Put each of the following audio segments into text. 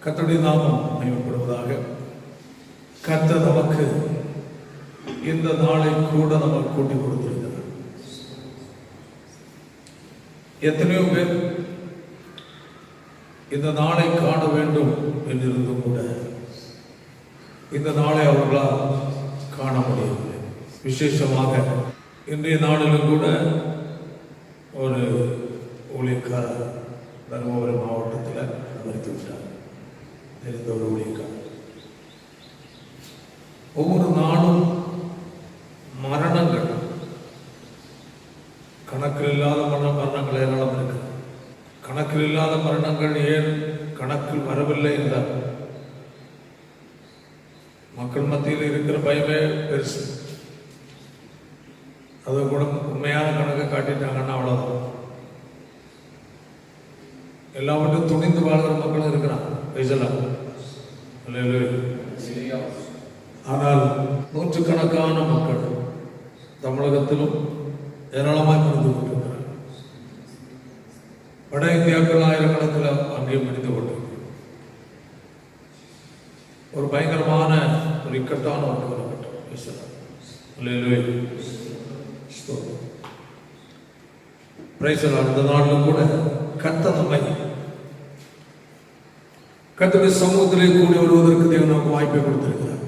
கர்த்தருடைய நாமம் மகிமைப்படுவதாக. கர்த்தர் நமக்கு இந்த நாளை கூட நமக்கு கூட்டி கொடுத்திருக்கிறார். எத்தனையோ பேர் இந்த நாளை காண வேண்டும் என்றிருந்தும் கூட இந்த நாளை அவர்களால் காண முடியவில்லை. விசேஷமாக இன்றைய நாளிலும் கூட ஒரு ஊழியக்காரர் தருமபுரி மாவட்டத்தில் மறித்து விட்டார். தெரிந்த ஒரு ஊழியக்காரர். ஒவ்வொரு நாளும் மரணங்கள், கணக்கில் இல்லாத மரணங்கள் ஏராளம் இருக்கு. கணக்கில் இல்லாத மரணங்கள் ஏன் கணக்கில் வரவில்லை என்றால் மக்கள் மத்தியில் இருக்கிற பயமே பெருசு. அதை கூட உண்மையான கணக்கை காட்டிட்டாங்கன்னா அவ்வளவுதான். எல்லாவற்றும் துணிந்து வாழ்கிற மக்களும் இருக்கிறான். ஆனால் நூற்றுக்கணக்கான மக்கள் தமிழகத்திலும் ஏராளமாக இருந்து கொண்டிருக்கிறார். வட இந்தியாக்கள் ஆயிரக்கணக்கில் அங்கேயும் பிடித்து கொண்டிருக்கிறார். ஒரு பயங்கரமான ஒரு இக்கட்டான ஒரு காலகட்டம். இந்த நாளிலும் கூட கர்த்தர் நம்மை கர்த்தருடைய சமூகத்திலே கூடி வருவதற்கு தேவன் நமக்கு வாய்ப்பை கொடுத்திருக்கிறார்.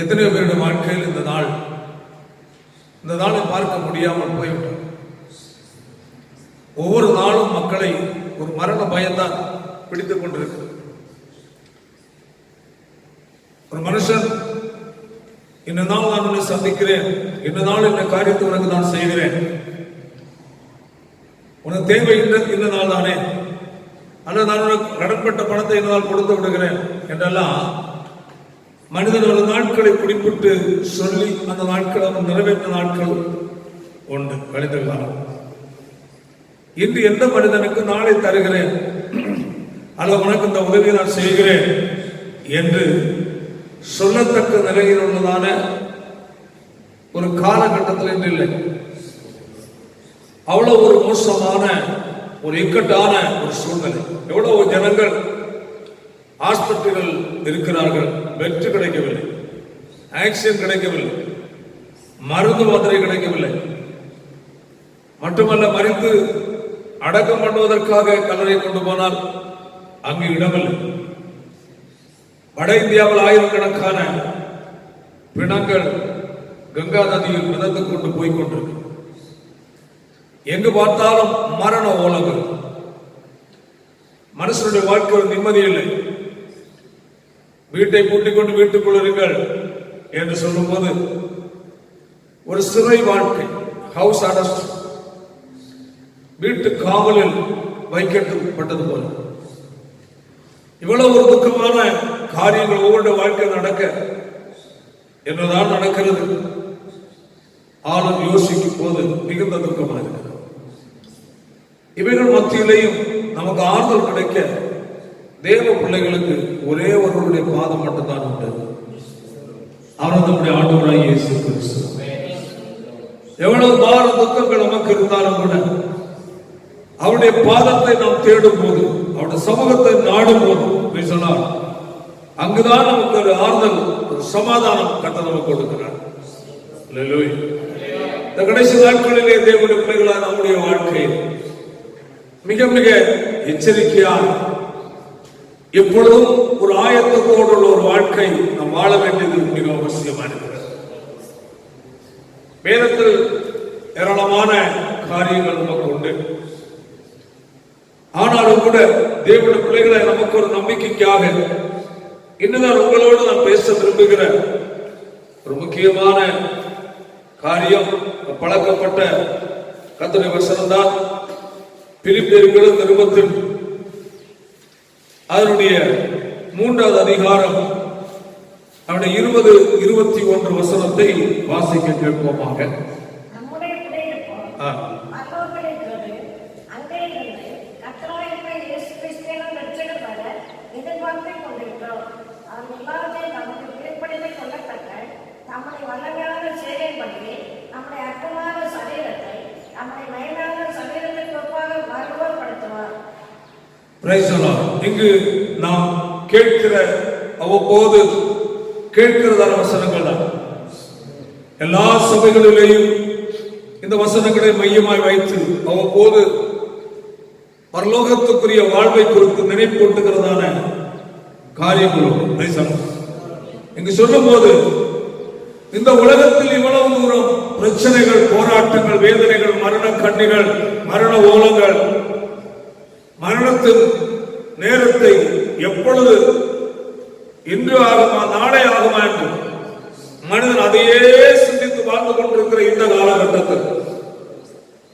எத்தனையோ பேருடைய வாழ்க்கையில் இந்த நாளை பார்க்க முடியாமல் போய்விட்டார். ஒவ்வொரு நாளும் மக்களை ஒரு மரண பயம்தான் பிடித்துக் கொண்டிருக்கிறது. ஒரு மனுஷன் இந்த நாள் நான் உன்னை சந்திக்கிறேன், இந்த நாள் இந்த காரியத்தை உனக்கு நான் செய்கிறேன், உனக்கு தேவை இந்த நாள் தானே, அல்லது நான் உனக்கு கடன்பட்ட பணத்தை இந்த நாள் கொடுத்து விடுகிறேன் என்றெல்லாம் மனிதன் ஒரு நாட்களை குறிப்பிட்டு சொல்லி அந்த நாட்கள் அவன் நிறைவேற்ற நாட்கள் உண்டு. கழிந்த காலம். இன்று எந்த மனிதனுக்கு நாளை தருகிறேன் அல்லது உனக்கு இந்த உதவியை நான் செய்கிறேன் என்று சொல்லத்தக்க நிலையில் உள்ளதான ஒரு காலகட்டத்தில் என்று இல்லை. அவ்வளவு ஒரு மோசமான ஒரு இக்கட்டான ஒரு சூழ்நிலை. எவ்வளவு ஜனங்கள் ஹாஸ்பிட்டல்கள் இருக்கிறார்கள், வெற்றி கிடைக்கவில்லை, ஆக்சிஜன் கிடைக்கவில்லை, மருந்து மாத்திரை கிடைக்கவில்லை. மட்டுமல்ல, மறித்து அடக்கம் பண்ணுவதற்காக கல்லறை கொண்டு போனால் அங்கு இடமில்லை. வட இந்தியாவில் ஆயிரக்கணக்கான பிணங்கள் கங்கா நதியில் மிதந்து கொண்டு போய்கொண்டிருக்கு. எங்கு பார்த்தாலும் மரண ஓலங்கள். மனுஷனுடைய வாழ்க்கை நிம்மதி இல்லை. வீட்டை பூட்டிக் கொண்டு வீட்டுக்குள் இருங்கள் என்று சொல்லும் போது ஒரு சிறை வாழ்க்கை, ஹவுஸ் அரெஸ்ட், வீட்டு காவலில் வைக்கப்பட்டது போல இவ்வளவு ஒரு துக்கமான காரியங்கள் ஒவ்வொரு வாழ்க்கை நடக்க என்னதான் நடக்கிறது. ஆளும் யோசிக்கும் போது மிகுந்த துக்கமாக இருக்கிறது. இவைகள் மத்தியிலேயும் நமக்கு ஆறுதல் கிடைக்க தேவ பிள்ளைகளுக்கு ஒரே ஒருவருடைய பாதம் மட்டும்தான் உண்டு. அவர் நம்முடைய ஆண்டவராகிய இயேசு கிறிஸ்து. எவ்வளவு பார துக்கங்கள் நமக்கு இருந்தாலும் கூட அவருடைய பாதத்தை நாம் தேடும் போது, அவருடைய சமூகத்தை நாடும் போது அங்குதான் நமக்கு ஒரு ஆறுதல், ஒரு சமாதானம் கர்த்தர் நமக்கு கொடுக்கிறார். இந்த கடைசி நாட்களிலே தேவனுடைய பிள்ளைகளான நம்முடைய வாழ்க்கையில் மிக மிக எச்சரிக்கையாக எப்பொழுதும் ஒரு ஆயத்தத்தோடு உள்ள ஒரு வாழ்க்கை நாம் வாழ வேண்டியது மிக அவசியமாக இருக்கிறது. வேதத்தில் ஏராளமான காரியங்கள் நமக்கு உண்டு. ஆனாலும் கூட தேவனுடைய பிள்ளைகளை நமக்கு ஒரு நம்பிக்கைக்காக இன்னும் உங்களோடு நான் பேச விரும்புகிற ஒரு முக்கியமான காரியம் பழக்கப்பட்ட கர்த்தருடைய வசனம் தான். பிலிப்பியர் நிருபத்தில் அதனுடைய 3வது அதிகாரம் அவருடைய 20-21 வசனத்தை வாசிக்க கேட்போமாக. இங்கு நாம் கேட்கிற அவ்வப்போது கேட்கிறதான வசனங்கள் தான். எல்லா சபைகளிலேயும் இந்த வசனங்களை மையமாய் வைத்து அவ்வப்போது பரலோகத்துக்குரிய வாழ்வை குறித்து நினைப்பூட்டுகிறதான காரியங்களும் இங்கு சொல்லும் போது, இந்த உலகத்தில் இவ்வளவு தூரம் பிரச்சனைகள், போராட்டங்கள், வேதனைகள், மரண கண்ணிகள், மரண ஓலங்கள், மரணத்தின் நேரத்தை எப்பொழுது இன்று ஆகுமா நாளை ஆகுமா என்று மனிதன் அதையே சிந்தித்து வாழ்ந்து கொண்டிருக்கிற இந்த காலகட்டத்தில்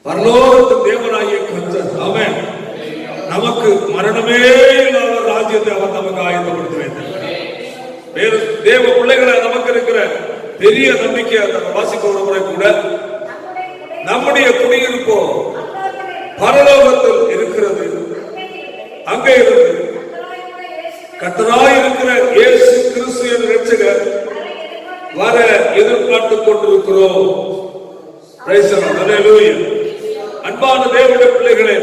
பரலோகத்தின் தேவனாகிய கர்த்தர் ஆமென் நமக்கு மரணமே இல்லாத ராஜ்யத்தை அவர் நமக்கு ஆயத்தப்படுத்த வேண்டும். வேறு தேவ பிள்ளைகளை நமக்கு இருக்கிற பெரிய நம்பிக்கை வாசிக்க ஒரு முறை கூட, நம்முடைய குடியிருப்போ பரலோகத்தில் இருக்கிறது. அங்கே இருந்து கர்த்தராய் இருக்கிற இயேசு கிறிஸ்து என்ற இரட்சகர் வர எதிர்பார்த்துக் கொண்டிருக்கிறோம். அன்பான தேவனுடைய பிள்ளைகளே,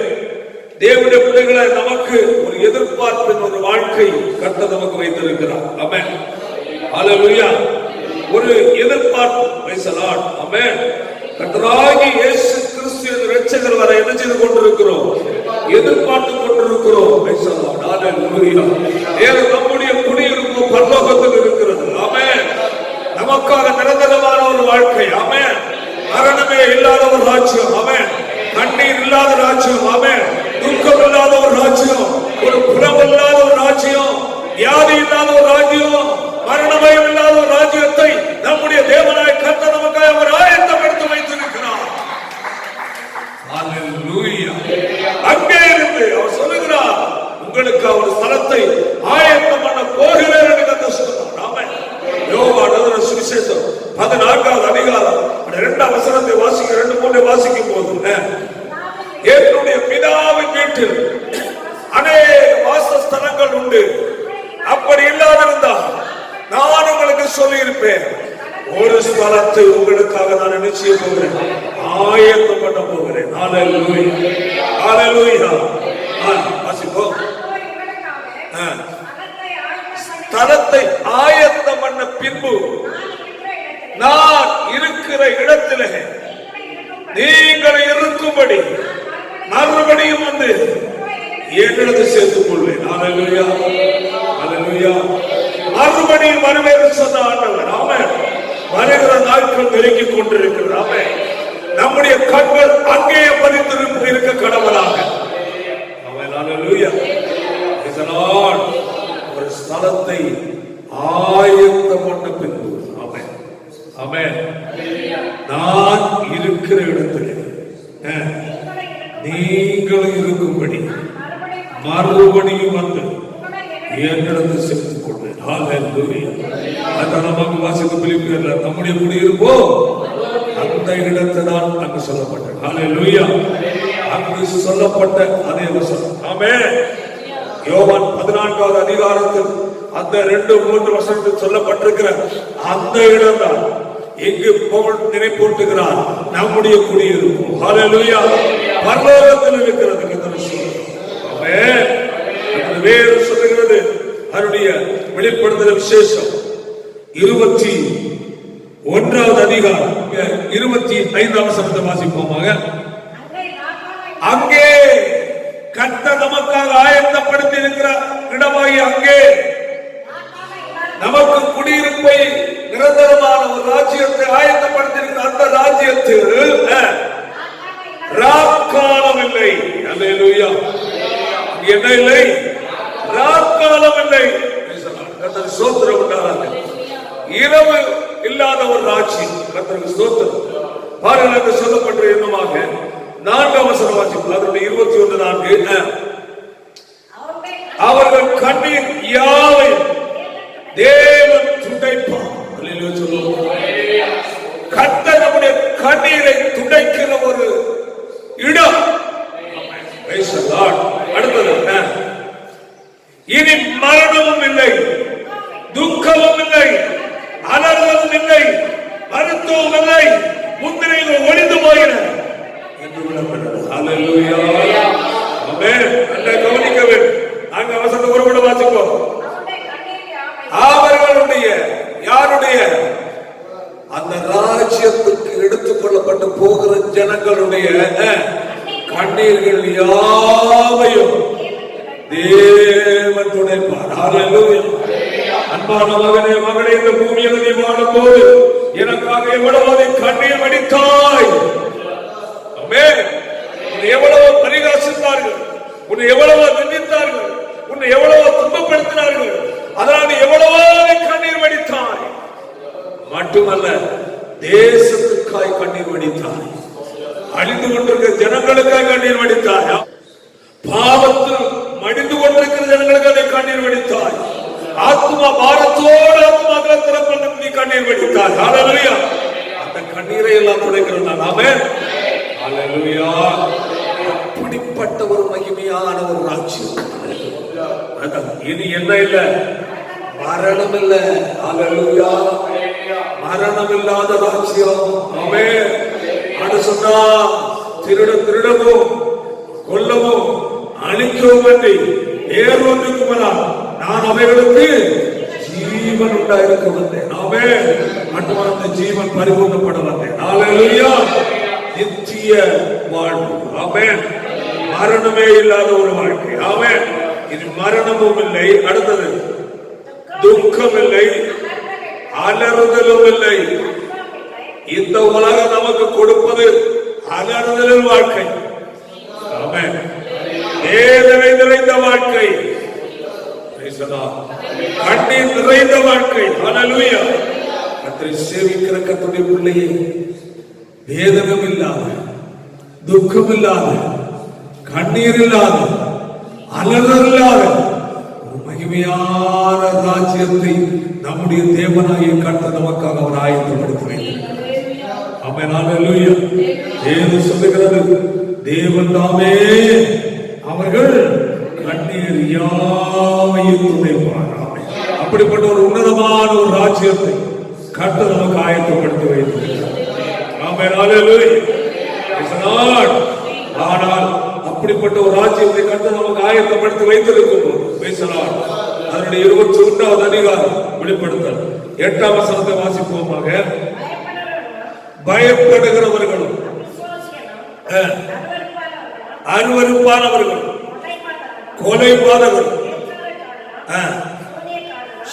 தேவனுடைய பிள்ளைகளை நமக்கு ஒரு எதிர்பார்ப்பின் ஒரு வாழ்க்கை கர்த்தர் நமக்கு வைத்திருக்கிறார். ஆமென், ஹல்லேலூயா. ஒரு எதிர்பார்ப்பு. Praise the Lord. ஆமென். கர்த்தராகிய இயேசு கிறிஸ்து என்ற இரட்சகர் வர என்ன செய்து கொண்டிருக்கிறோம்? எதிர்பார்த்துக் கொண்டிருக்கிறோம். Praise the Lord. ஹல்லேலூயா. நம்முடைய குடியிருப்பு பரலோகத்தில் இருக்கிறது. ஆமென். நமக்காக நிரந்தரமான ஒரு வாழ்க்கை. ஆமென். மரணமே இல்லாத ஒரு ராஜ்யம். ஆமென். கண்ணீர் இல்லாத ராஜ்யம். ஆமென். துக்கம் இல்லாத ஒரு ராஜ்யம், ஒரு புறம் இல்லாத ஒரு ராஜ்யம், வியாதி இல்லாத ஒரு ராஜ்யம், மரணமயம் இல்லாத ஒரு ராஜ்யத்தை நம்முடைய தேவனாய கர்த்தர் நமக்காக அவர் ஆயத்தப்படுத்தி வைத்திருக்கிறார். ஹல்லேலூயா. அங்கே இருந்து அவர் சொல்லுகிறார், உங்களுக்கு ஒரு ஸ்தலத்தை ஆயத்தம் பண்ண போகிறேன் என்று கர்த்தர் சொன்னார். ஆமென். யோவான் எழுதின சுவிசேஷம் 14வது அதிகாரம் 2ஆம் வசனத்தை வாசிக்க 2-3 வாசிக்கும் போது, என்னுடைய பிதாவின் வீட்டில் அநேக வாசஸ்தலங்கள் உண்டு, அப்படி இல்லாதிருந்தால் நான் உங்களுக்கு சொல்லி இருப்பேன். ஒரு ஸ்தலத்தை உங்களுக்காக நான் நிச்சயம் போகிறேன், ஆயத்தம் பண்ண போகிறேன். ஹல்லேலூயா, ஹல்லேலூயா. வாசிப்போம். ஸ்தலத்தை ஆயத்தம் பண்ண பின்பு நான் இருக்கிற இடத்திலே நீங்கள் இருக்கும்படி மறுபடியும் வந்து என்னிடத்தை சேர்த்துக் கொள்வேன். ஹல்லேலூயா, ஹல்லேலூயா. மறுபடியும் வருவேன் சொன்ன ஆண்டவர். ஆமென். வருகிற நாட்கள் நெருங்கிக் கொண்டிருக்கிறது. ஆமென். நம்முடைய கண்கள் அங்கே பதித்திருப்பு இருக்க கடவுளாக. ஆமென், ஹல்லேலூயா. இதனால் ஒரு ஸ்தலத்தை ஆயத்தம் பண்ண பின்பு, ஆமென், ஆமென், நான் இருக்கிற இடத்திலே நீங்கள் இருக்கும்படி மறுபடியும் வந்து என்னிடத்தை சேர்த்துக் கொள்வேன். ஹல்லேலூயா. அதான் நமக்கு வாசிக்க பிலிப்பியர்ல நம்முடைய குடியிருப்போ அந்த இடத்தை தான் அங்கு சொல்லப்பட்டது. ஹல்லேலூயா. அங்கு சொல்லப்பட்ட அதே வசனம். ஆமென். யோவான் 14வது அதிகாரத்தில் அந்த 2-3 வசனத்தில் சொல்லப்பட்டிருக்கிற அந்த இடம் தான் எங்கு பவுல் நினைப்பூட்டுகிறார், நம்முடைய குடியிருப்பு. ஹல்லேலூயா. பரலோகத்தில் இருக்கிறது. ஆமென். வேறு சொல்லுகிறது அவருடைய வெளிப்படுத்தல் விசேஷம் 21வது அதிகாரம் 25ஆம் வசனத்தை வாசிப்போமாக. அங்கே கர்த்தர் நமக்காக ஆயத்தப்படுத்தி இருக்கிற இடமாகி அங்கே நமக்கு குடியிருப்பை நிரந்தரமான ஒரு ராஜ்யத்தை ஆயத்தப்படுத்தி இருக்கிற அந்த ராஜ்யத்தில் ராக்காலம் இல்லை. அல்லேலூயா. என்ன இல்லை? ராக்காலம் இல்லை. கர்த்தருக்கு ஸ்தோத்திரம் உண்டாக. இரவு இல்லாத ஒரு ராஜ்யம். கர்த்தருக்கு ஸ்தோத்திரம். பாருங்கள், அங்கு சொல்லப்பட்ட என்னமாக 4ஆம் வசனம் வாசிப்போம். அதனுடைய 21-4. அவர்கள் கண்ணீர் யாவை தேவன் துடைப்பார். அல்லேலூயா சொல்லுவோம். கர்த்தர் நம்முடைய கண்ணீரை துடைக்கிற ஒரு இடம். Price the Lord. அடுத்தது, இனி மரணமும் இல்லை, துக்கமும் இல்லை, அலறலும் இல்லை, மருத்துவம் இல்லை, முந்திரைகள் ஒளிந்து போயின என்று விளம்பரம். ஹல்லேலூயா. ஆமென். கவனிக்க வேண்டும். அங்க வசனம் வாசிக்கோ. அவர்களுடைய யாருடைய அந்த ராஜ்யத்துக்கு எடுத்துக் கொள்ளப்பட்டு போகிற ஜனங்களுடைய கண்ணீர்கள் யாவையும் தேவன் துடைப்பார். ஹல்லேலூயா. அன்பான மகனே மகளே, இந்த பூமியில் நீ வாழும் போது எனக்காக எவ்வளவு கண்ணீர் வடித்தாய். ஆமென். உன்னை எவ்வளவு பரிகாசித்தார்கள், உன்னை எவ்வளவு நிந்தித்தார்கள், உன்னை எவ்வளவு துன்பப்படுத்தினார்கள், அதனால் எவ்வளவோ கண்ணீர் வடித்தாய். மட்டுமல்ல, தேசத்துக்காய் கண்ணீர் வடித்தாய், அழிந்து கொண்டிருக்கிற ஜனங்களுக்காய் கண்ணீர் வடித்தாய், பாவத்தில் மடிந்து கொண்டிருக்கிற ஜனங்களுக்கு கண்ணீர் வடித்தாய், ஆத்மா பாரத்தோடு ஆத்மாக்களை திறப்பதற்கு நீ கண்ணீர் வடித்தாய். ஹல்லேலூயா. அந்த கண்ணீரை எல்லாம் துடைக்கிறேன். ஆமென். ஹல்லேலூயா. அப்படிப்பட்ட ஒரு மகிமையான ஒரு ராஜ்யம். இனி என்ன இல்ல? மரணம் இல்ல. ஹல்லேலூயா. மரணம் இல்லாத ராஜ்யம். ஆமென். அது சொன்னா திருடவும் கொல்லவும் அழிக்கவும் வேண்டி ஏறுவதற்கு நான் அவைகளுக்கு ஜீவன் உண்டாயிருக்க வந்தேன். ஆமென். மட்டும் அந்த ஜீவன் பரிபூர்ணப்பட வந்தேன். ஹல்லேலூயா. நித்திய வாழ்வு. ஆமென். மரணமே இல்லாத ஒரு வாழ்க்கை. ஆமென். இது மரணமும் இல்லை, அடுத்தது துக்கம் இல்லை, அலறுதலும் இல்லை. இந்த உலகம் நமக்கு கொடுப்பது அலறுதல் வாழ்க்கை. ஆமென். வேதனை நிறைந்த வாழ்க்கை, கண்ணீர் நிறைந்த வாழ்க்கை. ஹல்லேலூயா. கர்த்தரை சேவிக்கிற கர்த்தருடைய பிள்ளையே, வேதனம் இல்லாத, துக்கம் இல்லாத, கண்ணீர் இல்லாத, அலறல் இல்லாத ஒரு மகிமையான ராஜ்யத்தை நம்முடைய தேவனாகிய கர்த்தர் நமக்காக அவர் ஆயத்தப்படுத்துவேன். ஆமென். ஹல்லேலூயா. தேவன் சொல்லுகிறது, தேவன் தாமே அவர்கள் கண்ணீர் யாவையும் துடைப்பார். அப்படிப்பட்ட ஒரு உன்னதமான ஒரு ராஜ்யத்தை கர்த்தர் நமக்கு ஆயத்தப்படுத்தி வைத்திருக்கிறார். ஆமென். ஹல்லேலூயா. ஆனால் அப்படிப்பட்ட ஒரு ராஜ்யத்தை கர்த்தர் நமக்கு ஆயத்தப்படுத்தி வைத்திருக்கும் போது பேசலாம். அதனுடைய 21வது அதிகாரம் வெளிப்படுத்தல் 8ஆம் வசனத்தை வாசிப்போமாக. பயப்படுகிறவர்களும் அருவருப்பானவர்கள், கொலைபாதகர்கள்,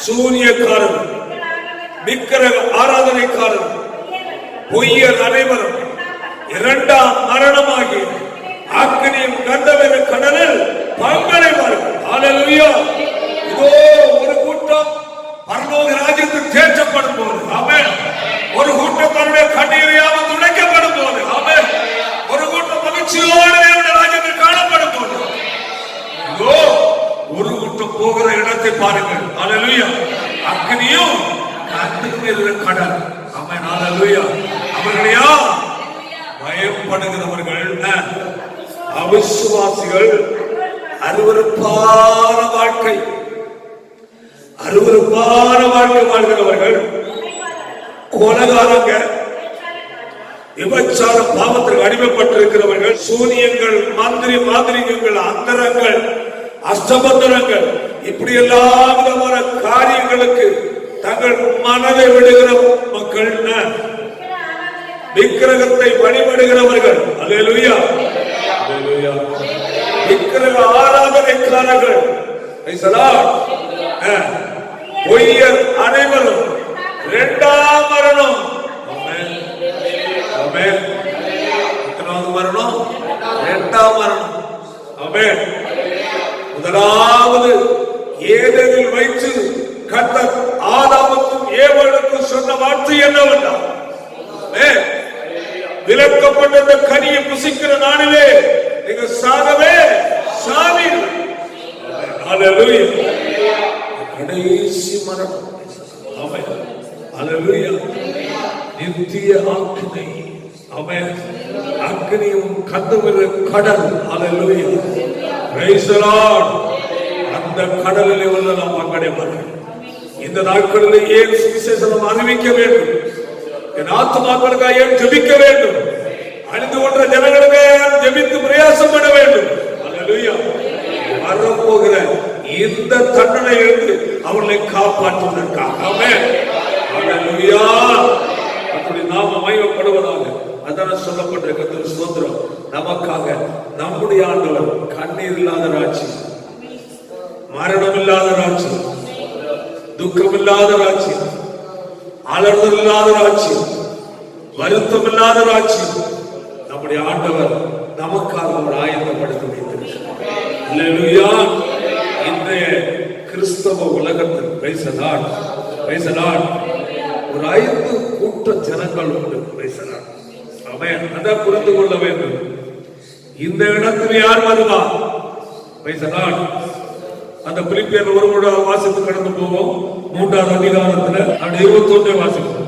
சூனியக்காரர்கள், விக்கிரக ஆராதனைக்காரர்கள், பொய்யர் அனைவரும் இரண்டாம் மரணமாகிய அக்கினியும் கந்தவேறு கடலில் பங்கடைவார்கள். ஹல்லேலூயா. இதோ ஒரு கூட்டம் பரலோக ராஜ்யத்தில் தேற்றப்படும் போது, ஆமென், ஒரு கூட்டம் தன்னுடைய கண்ணீரையாவது துடைக்கப்படும் போது, ஆமென், ஒரு கூட்டம் மகிழ்ச்சியோடு ராஜ்யத்தில் காணப்படும் போது, இதோ ஒரு கூட்டம் போகிற இடத்தை பாருங்கள். ஹல்லேலூயா. அக்கினியும் கந்தவேறு கடல். ஆமென். ஹல்லேலூயா. அவர்களையா பயப்படுகிறவர்கள், அவிசுவாசிகள், அருவருப்பான வாழ்க்கை வாழ்கிறவர்கள், கொலைகாரங்க, விபச்சார பாவத்திற்கு அடிமைப்பட்டிருக்கிறவர்கள், சூனியங்கள், மாந்திரிகங்கள், அந்தரங்கள், அஷ்டபந்தரங்கள், இப்படி எல்லா விதமான காரியங்களுக்கு தங்கள் மனதை விடுகிற மக்கள், விக்கிரகத்தை வழிபடுகிறவர்கள், அல்லேலூயா, அல்லேலூயா, விக்கிரக ஆராதனைக்காரர்கள், பொய்யர் அனைவரும் இரண்டாம் மரணம். எத்தனாவது மரணம்? இரண்டாம் மரணம். ஆமென். முதலாவது ஏதேனில் வைத்து கர்த்தர் ஆதாமுக்கும் ஏவாளுக்கும் சொன்ன வார்த்தை என்னவென்றால், விலக்கப்பட்ட கனியை புசிக்கிற நாளிலே நீங்க சாகவே சாவீர்கள். ஹல்லேலூயா. கடைசி மரணம். ஆமென். ஹல்லேலூயா. நித்திய ஆக்கினை. ஆமென். அக்னியும் கந்தவேறு கடல். ஹல்லேலூயா. Praise the Lord. அந்த கடலிலே உள்ள நாம் பங்கடைவார்கள். இந்த நாட்களிலே ஏன் சுவிசேஷம் அறிவிக்க வேண்டும்? என் ஆத்துமாக்களுக்காக ஏன் ஜெபிக்க வேண்டும்? அழிந்து கொண்ட ஜனங்களுக்காக ஜெபித்து பிரயாசம் பண்ண வேண்டும். அல்லேலூயா. வரப்போகிற இந்த தண்டனையிலிருந்து அவர்களை காப்பாற்றுவதற்காக. ஆமென். ஹல்லேலூயா. கர்த்தருடைய நாமம் மகிமைப்படுவதாக. அதான் சொல்லப்பட்ட கர்த்தர் ஸ்தோத்திரம். நமக்காக நம்முடைய ஆண்டவர் கண்ணீர் இல்லாத ராஜ்யம், மரணம் இல்லாத ராஜ்யம், துக்கம் இல்லாத ராஜ்யம், அலறுதல் இல்லாத ராஜ்யம், வருத்தம் இல்லாத ராஜ்யம் நம்முடைய ஆண்டவர் நமக்காக ஒரு ஆயத்தப்படுத்தி வைத்திருக்கிறார். அல்லேலூயா. இன்றைய கிறிஸ்தவ உலகத்தில் praise the Lord, praise the Lord, ஒரு 5 கூட்ட ஜனங்கள் உண்டு. Praise the Lord. ஆமென். அதை புரிந்து கொள்ள வேண்டும். இந்த இடத்தில் யார் வருவார்? Praise the Lord. அந்த பிலிப்பியர் ஒரு முறை வாசித்து கடந்து போவோம். 3ஆம் அதிகாரத்துல 21 வாசிப்போம்.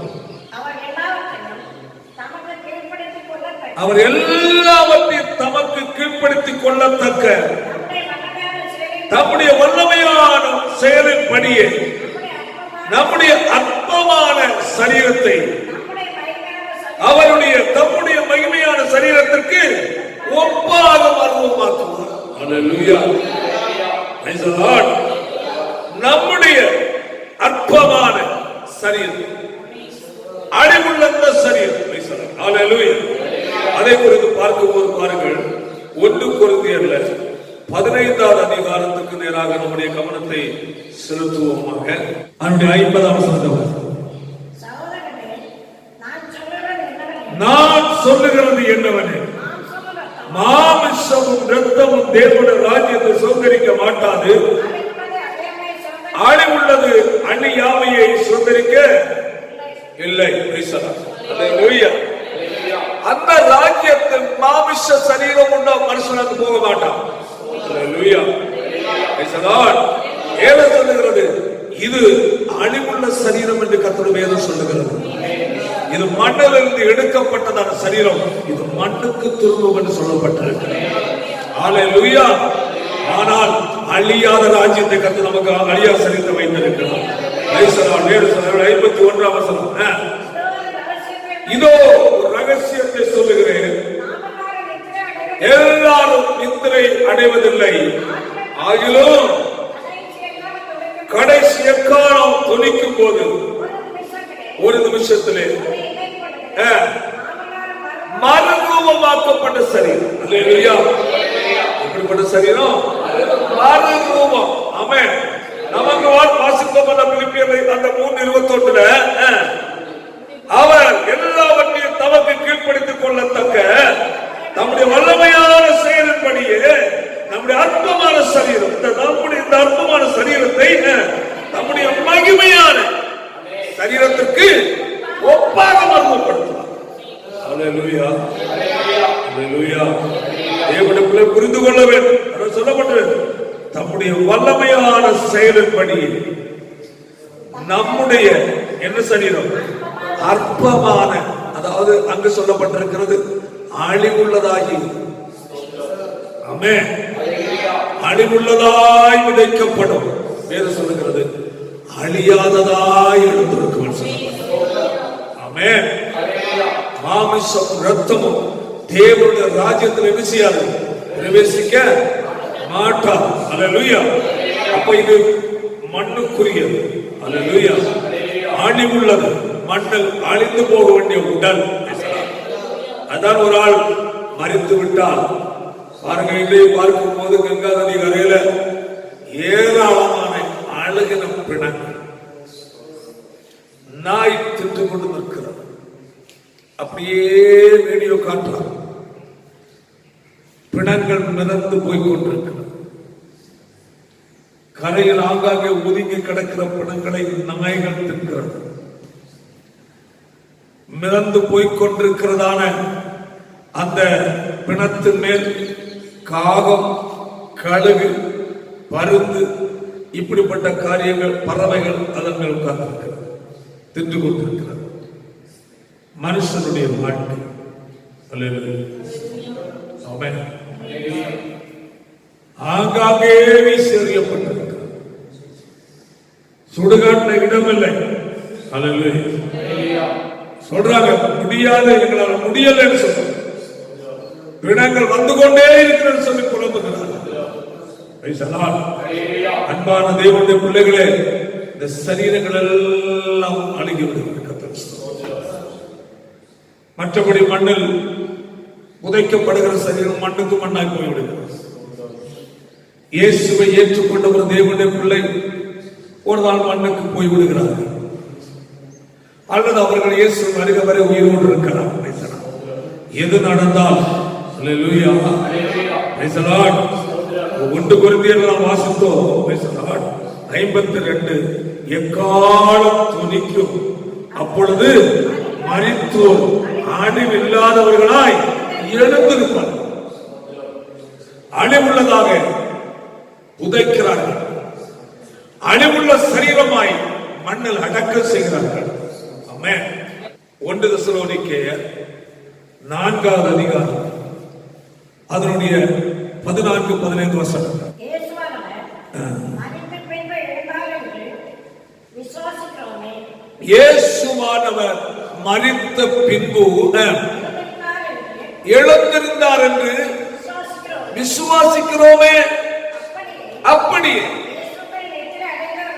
அவர் எல்லாவற்றையும் தமக்கு கீழ்ப்படுத்திக் கொள்ளத்தக்க தம்முடைய வல்லமையான செயலின்படியே நம்முடைய அற்பமான சரீரத்தை அவருடைய தம்முடைய மகிமையான சரீரத்திற்கு ஒப்பாக மர்மமாக்குவார். அல்லேலூயா. Price the Lord. நம்முடைய அற்பமான சரீரம், அழிவுள்ள அந்த சரீரம். Praise the Lord. அல்லேலூயா. அதை குறித்து பார்க்கும்போது பாருங்கள், 1 கொரிந்தியர்ல 15ஆம் அதிகாரத்துக்கு நேராக நம்முடைய கவனத்தை செலுத்துவோமாக. அதனுடைய 50ஆம் வசனம். நான் சொல்லுகிறது என்னவெனில், மாமிசமும் இரத்தமும் தேவனுடைய ராஜ்யத்தை சுதந்தரிக்க மாட்டாது, அழிவுள்ளது அழியாமையை சுதந்தரிக்க இல்லை. அல்லேலூயா. அந்த ராஜ்யத்தில் மாமிச சரீரம் உண்டா மனுஷனுக்கு போக மாட்டான். அல்லேலூயா. வேதம் சொல்லுகிறது இது அழிவுள்ள சரீரம் என்று கர்த்தருடைய வேதம் சொல்லுகிறது. இது மண்ணிலிருந்து எடுக்கப்பட்டதான சரீரம், இது மண்ணுக்கு திரும்பும் என்று சொல்லப்பட்டிருக்கிறது. அல்லேலூயா. ஆனால் அழியாத ராஜ்யத்தை கர்த்தர் நமக்கு அழியா சரீரத்தை வைத்திருக்கிறார். 51ஆம் வசனம். இதோ ஒரு ரகசியத்தை சொல்லுகிறேன், எல்லாரும் நித்திரை அடைவதில்லை, ஆகிலும் கடைசி எக்காலம் தொனிக்கும் போது ஒரு நிமிஷத்திலே மறுரூபமாக்கப்பட்ட சரீரம். அல்லேலூயா. எப்படிப்பட்ட சரீரம்? மறுரூபம். ஆமென். நமக்கு வாசித்தோம் பிலிப்பியர் அந்த 3:21 அவர் எல்லாவற்றையும் தமக்கு கீழ்ப்படுத்திக் கொள்ளத்தக்க நம்முடைய வல்லமையான செயலின்படியே நம்முடைய அற்பமான சரீரம், நம்முடைய இந்த அற்பமான சரீரத்தை நம்முடைய மகிமையான சரீரத்திற்கு ஒப்பாக மர்மப்படுத்துவார். அல்லேலூயா. அல்லேலூயா. தேவனுக்குள்ளே புரிந்து கொள்ள வேண்டும். சொல்லப்பட்டது தம்முடைய வல்லமையான செயலின்படி நம்முடைய என்ன சரீரம் அற்பமான, அதாவது அங்கு சொல்லப்பட்டிருக்கிறது அழிவுள்ளதாகி, ஆமென், அழிவுள்ளதாய் விதைக்கப்படும். வேதம் சொல்லுகிறது அழியாததாய் எழுந்திருக்கும். ஆமென். மாமிசம் இரத்தமும் தேவனுடைய ராஜ்யத்தில் என்ன செய்யாது? பிரவேசிக்க மாட்டார். அல்லேலூயா. அப்ப இது மண்ணுக்குரியது. அல்லேலூயா. அழிவுள்ளது, மண்ணில் அழிந்து போக வேண்டிய உடல். அதான் ஒரு ஆள் மரித்து விட்டால் பாருங்க, இன்றைய பார்க்கும் போது கங்கா நதி கரையில ஏராளமான அழுகின பிணங்கள் நாய் தின்று கொண்டு நிற்கிறது. அப்படியே வீடியோ காட்டுறார். பிணங்கள் மிதந்து போய்கொண்டிருக்கிறது. கரையில் ஆங்காங்கே ஒதுங்கி கிடக்கிற பிணங்களை நாய்கள் தின்கிறது. மிதந்து போய்கொண்டிருக்கிறதான அந்த பிணத்தின் மேல் காகம், கழுகு, பருந்து, இப்படிப்பட்ட காரியங்கள், பறவைகள் அதன் மேல் உட்கார்ந்திருக்கிறது, தின்று கொண்டிருக்கிறது. மனுஷனுடைய வாழ்க்கை. ஆமென். ஆங்காங்கே வீசி எறியப்பட்டிருக்கிறது. சுடுகாட்ட இடமில்லை. அல்லேலூயா. சொல்றாங்க முடியாது, எங்களால் முடியலன்னு சொல்றாங்க. பிணங்கள் வந்து கொண்டே இருக்கிறது சொல்லி புலம்புகிறார்கள். அன்பான தேவனுடைய பிள்ளைகளே, இந்த சரீரங்கள் எல்லாம் அழுகிவிடுகிறது. மற்றபடி மண்ணில் புதைக்கப்படுகிற சரீரம் மண்ணுக்கு மண்ணாய் போய்விடுகிறது. இயேசுவை ஏற்றுக்கொண்ட ஒரு தேவனுடைய பிள்ளை ஒரு நாள் மண்ணுக்கு போய்விடுகிறார்கள், அல்லது அவர்கள் இயேசு வருக வரை உயிரோடு இருக்கிறார். எது நடந்தால் 1 கொரிந்தியர் வாசித்தோம் 52 எக்காலம் துணிக்கும், அப்பொழுது மரித்தோர் அழிவில்லாதவர்களாய் எழுந்திருப்பார். அழிவுள்ளதாக புதைக்கிறார்கள், அழிவுள்ள சரீரமாய் மண்ணில் அடக்கம் செய்கிறார்கள். ஆமென். 1 தெசலோனிக்கேயர் 4வது அதிகாரம் அதனுடைய 14-15 வசனம். இயேசுவானவர் மரித்த பின்பு எழுந்திருந்தார் என்று விசுவாசிக்கிறோமே, அப்படி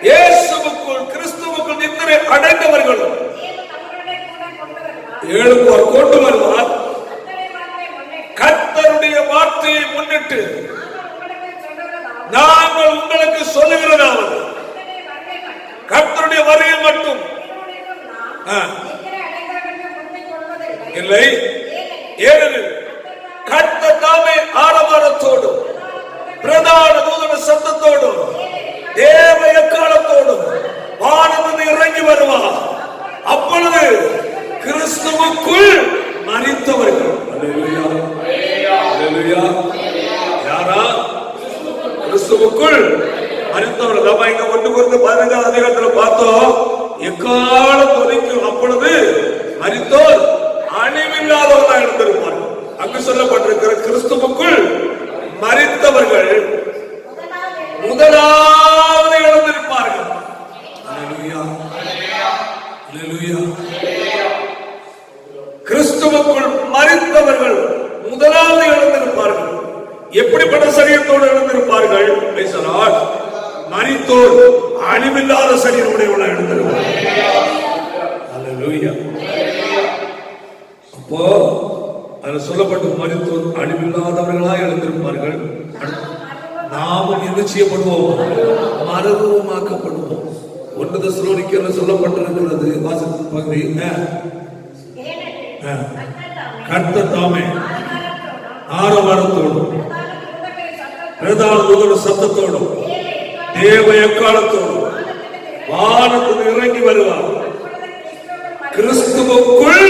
இயேசுவுக்குள் கிறிஸ்துவுக்குள் நித்திரை அடைந்தவர்களும் எழுப்புவார், கொண்டு வருவார். கர்த்தருடைய வார்த்தையை முன்னிட்டு நாங்கள் உங்களுக்கு சொல்லுகிறதாவது, கர்த்தருடைய வருகை மட்டும் இல்லை, ஏனெனில் கர்த்தர் தாமே ஆரவாரத்தோடும் பிரதான தூதன சத்தத்தோடும் தேவ எக்காலத்தோடும் வானத்திலிருந்து இறங்கி வருவார். அப்பொழுது கிறிஸ்துவுக்குள் மரித்தவர்கள், யாரா கிறிஸ்துவுக்குள் மரித்தவர்கள். நம்ம இங்க 1 கொரிந்தியர் 15வது அதிகாரத்தில் பார்த்தோம், எக்காலம் துணிக்கும், அப்பொழுது மரித்தோர் அழிவில்லாதவர்களாக இருந்திருப்பார்கள். அங்கு சொல்லப்பட்டிருக்கிற கிறிஸ்துவுக்குள் மரித்தவர்கள் முதலாவது எழுந்திருப்பார்கள். கிறிஸ்துவுக்குள் மரித்தவர்கள் முதலாவது எழுந்திருப்பார்கள். எப்படிப்பட்ட சரீரத்தோடு எழுந்திருப்பார்கள்? மரித்தோர் அழிவில்லாத சரீரமுடையவர்களாக எழுந்திருப்பார்கள். அப்போ அதில் சொல்லப்பட்டு மரித்தோர் அழிவில்லாதவர்களாக எழுந்திருப்பார்கள். நாமும் என்ன செய்யப்படுவோம்? மறுரூபமாக்கப்படுவோம். 1 தெசலோனிக்கேயர்ல சொல்லப்பட்டிருக்கிறது வாசித்த பகுதி, கர்த்தர் தாமே ஆரவாரத்தோடும் பிரதான தூதன சத்தத்தோடும் தேவ எக்காலத்தோடும் வானத்தில் இறங்கி வருவார். கிறிஸ்துவுக்குள்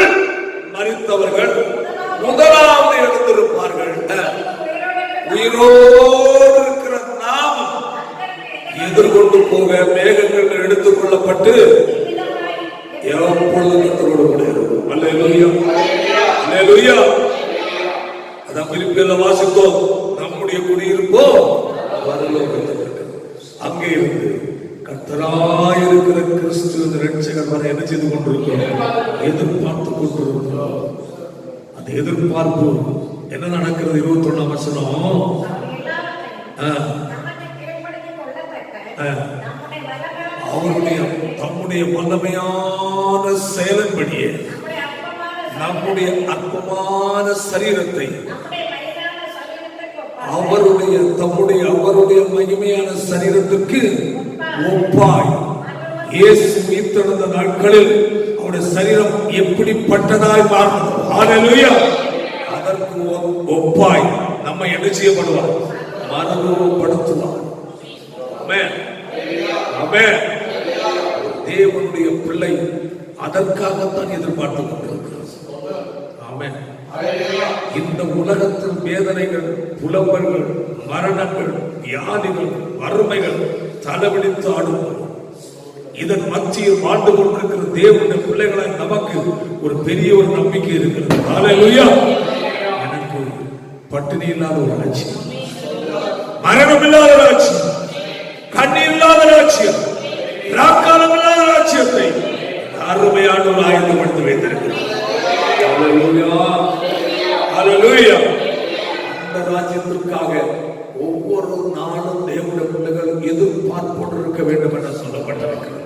மரித்தவர்கள் முதலாவது எழுந்திருப்பார்கள். உயிரோடு இருக்கிற நாம் எதிர்கொண்டு போக மேகங்கள் எடுத்துக் கொள்ளப்பட்டு எப்பொழுதும் கர்த்தரோடு கூட இருக்கும். அல்லேலூயா, அல்லேலூயா. அதான் பிலிப்பியர்ல வாசித்தோம், நம்முடைய குடியிருப்போ பரலோகத்தில் அங்கே இருந்து கர்த்தராயிருக்கிற கிறிஸ்து இரட்சகர் வரை என்ன செய்து கொண்டிருக்கிறோம்? எதிர்பார்த்து கொண்டிருக்கிறோம். அந்த எதிர்பார்ப்பு என்ன நடக்கிறது? 21ஆம் வசனம், அவருடைய தம்முடைய வல்லமையான செயலின்படியே நம்முடைய அற்பமான சரீரத்தை அவருடைய மகிமையான சரீரத்திற்கு ஒப்பாய் இயேசு உயிர்த்தெழுந்த நாட்களில் அவருடைய சரீரம் எப்படிப்பட்டதாய் மாறினது. ஹல்லேலூயா. அதற்கு ஒப்பாய் நம்ம என்ன செய்யப்படுவார்? மறுரூபப்படுத்துவார். ஆமென், ஆமென். தேவனுடைய பிள்ளை அதற்காகத்தான் எதிர்பார்த்து கொண்டிருக்கிறார். ஆமென். இந்த உலகத்தின் வேதனைகள், புலம்பல்கள், மரணங்கள், வியாதிகள், வறுமைகள் தலைவிடித்து ஆடும். இதன் மத்தியில் வாழ்ந்து கொண்டிருக்கிற தேவனுடைய பிள்ளைகளாய் நமக்கு ஒரு பெரிய ஒரு நம்பிக்கை இருக்கிறது. ஹல்லேலூயா. எனக்கு பட்டினி இல்லாத ஒரு ராஜ்யம், மரணம் இல்லாத ராஜ்யம், கண்ணீர் இல்லாத ராஜ்யம், ராக்காலம் இல்லாத ராஜ்யத்தை அருமையான ஒரு ஆயத்தப்படுத்தி வைத்திருக்கிறார். ஹல்லேலூயா, ஹல்லேலூயா. அந்த ராஜ்யத்திற்காக ஒவ்வொரு நாளும் பார்ப்போடு இருக்க வேண்டும் என்று சொல்லப்பட்டிருக்கிறது.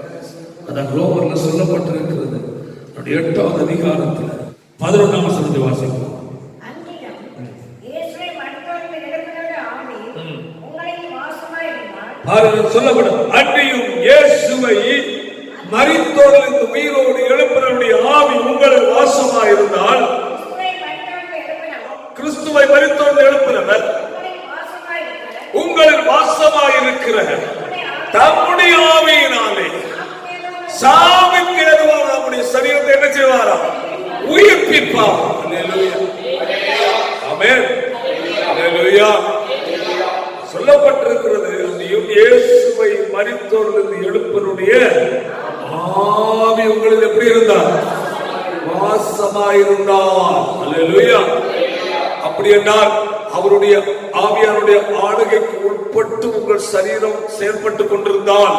அதான் ரோமர்ல சொல்லப்பட்டிருக்கிறது. 8வது அதிகாரத்தில் 11ஆம் வசனத்தை வாசிப்போம். சொல்லப்படும் அன்றியும் இயேசுவை மரித்தோரிலிருந்து உயிரோடு எழுப்பினவருடைய ஆவி உங்களில் வாசமாயிருந்தால், கிறிஸ்துவை மரித்தோரிலிருந்து எழுப்பினவர் உங்களில் வாசமாயிருக்கிற தம்முடைய ஆவியினாலே சாவுக்கு ஏதுவான நம்முடைய சரீரத்தை என்ன செய்வாரா? உயிர்ப்பிப்பார். அல்லேலூயா, ஆமென், அல்லேலூயா. சொல்லப்பட்டிருக்கிறது, இயேசுவை மரித்தோரிலிருந்து எழுப்பினுடைய ஆவி உங்களில் எப்படி இருந்தார்? வாசமாயிருந்தார். அல்லேலூயா. அப்படி என்றால் அவருடைய ஆவியாருடைய ஆளுகைக்கு உட்பட்டு உங்கள் சரீரம் செயல்பட்டுக் கொண்டிருந்தால்,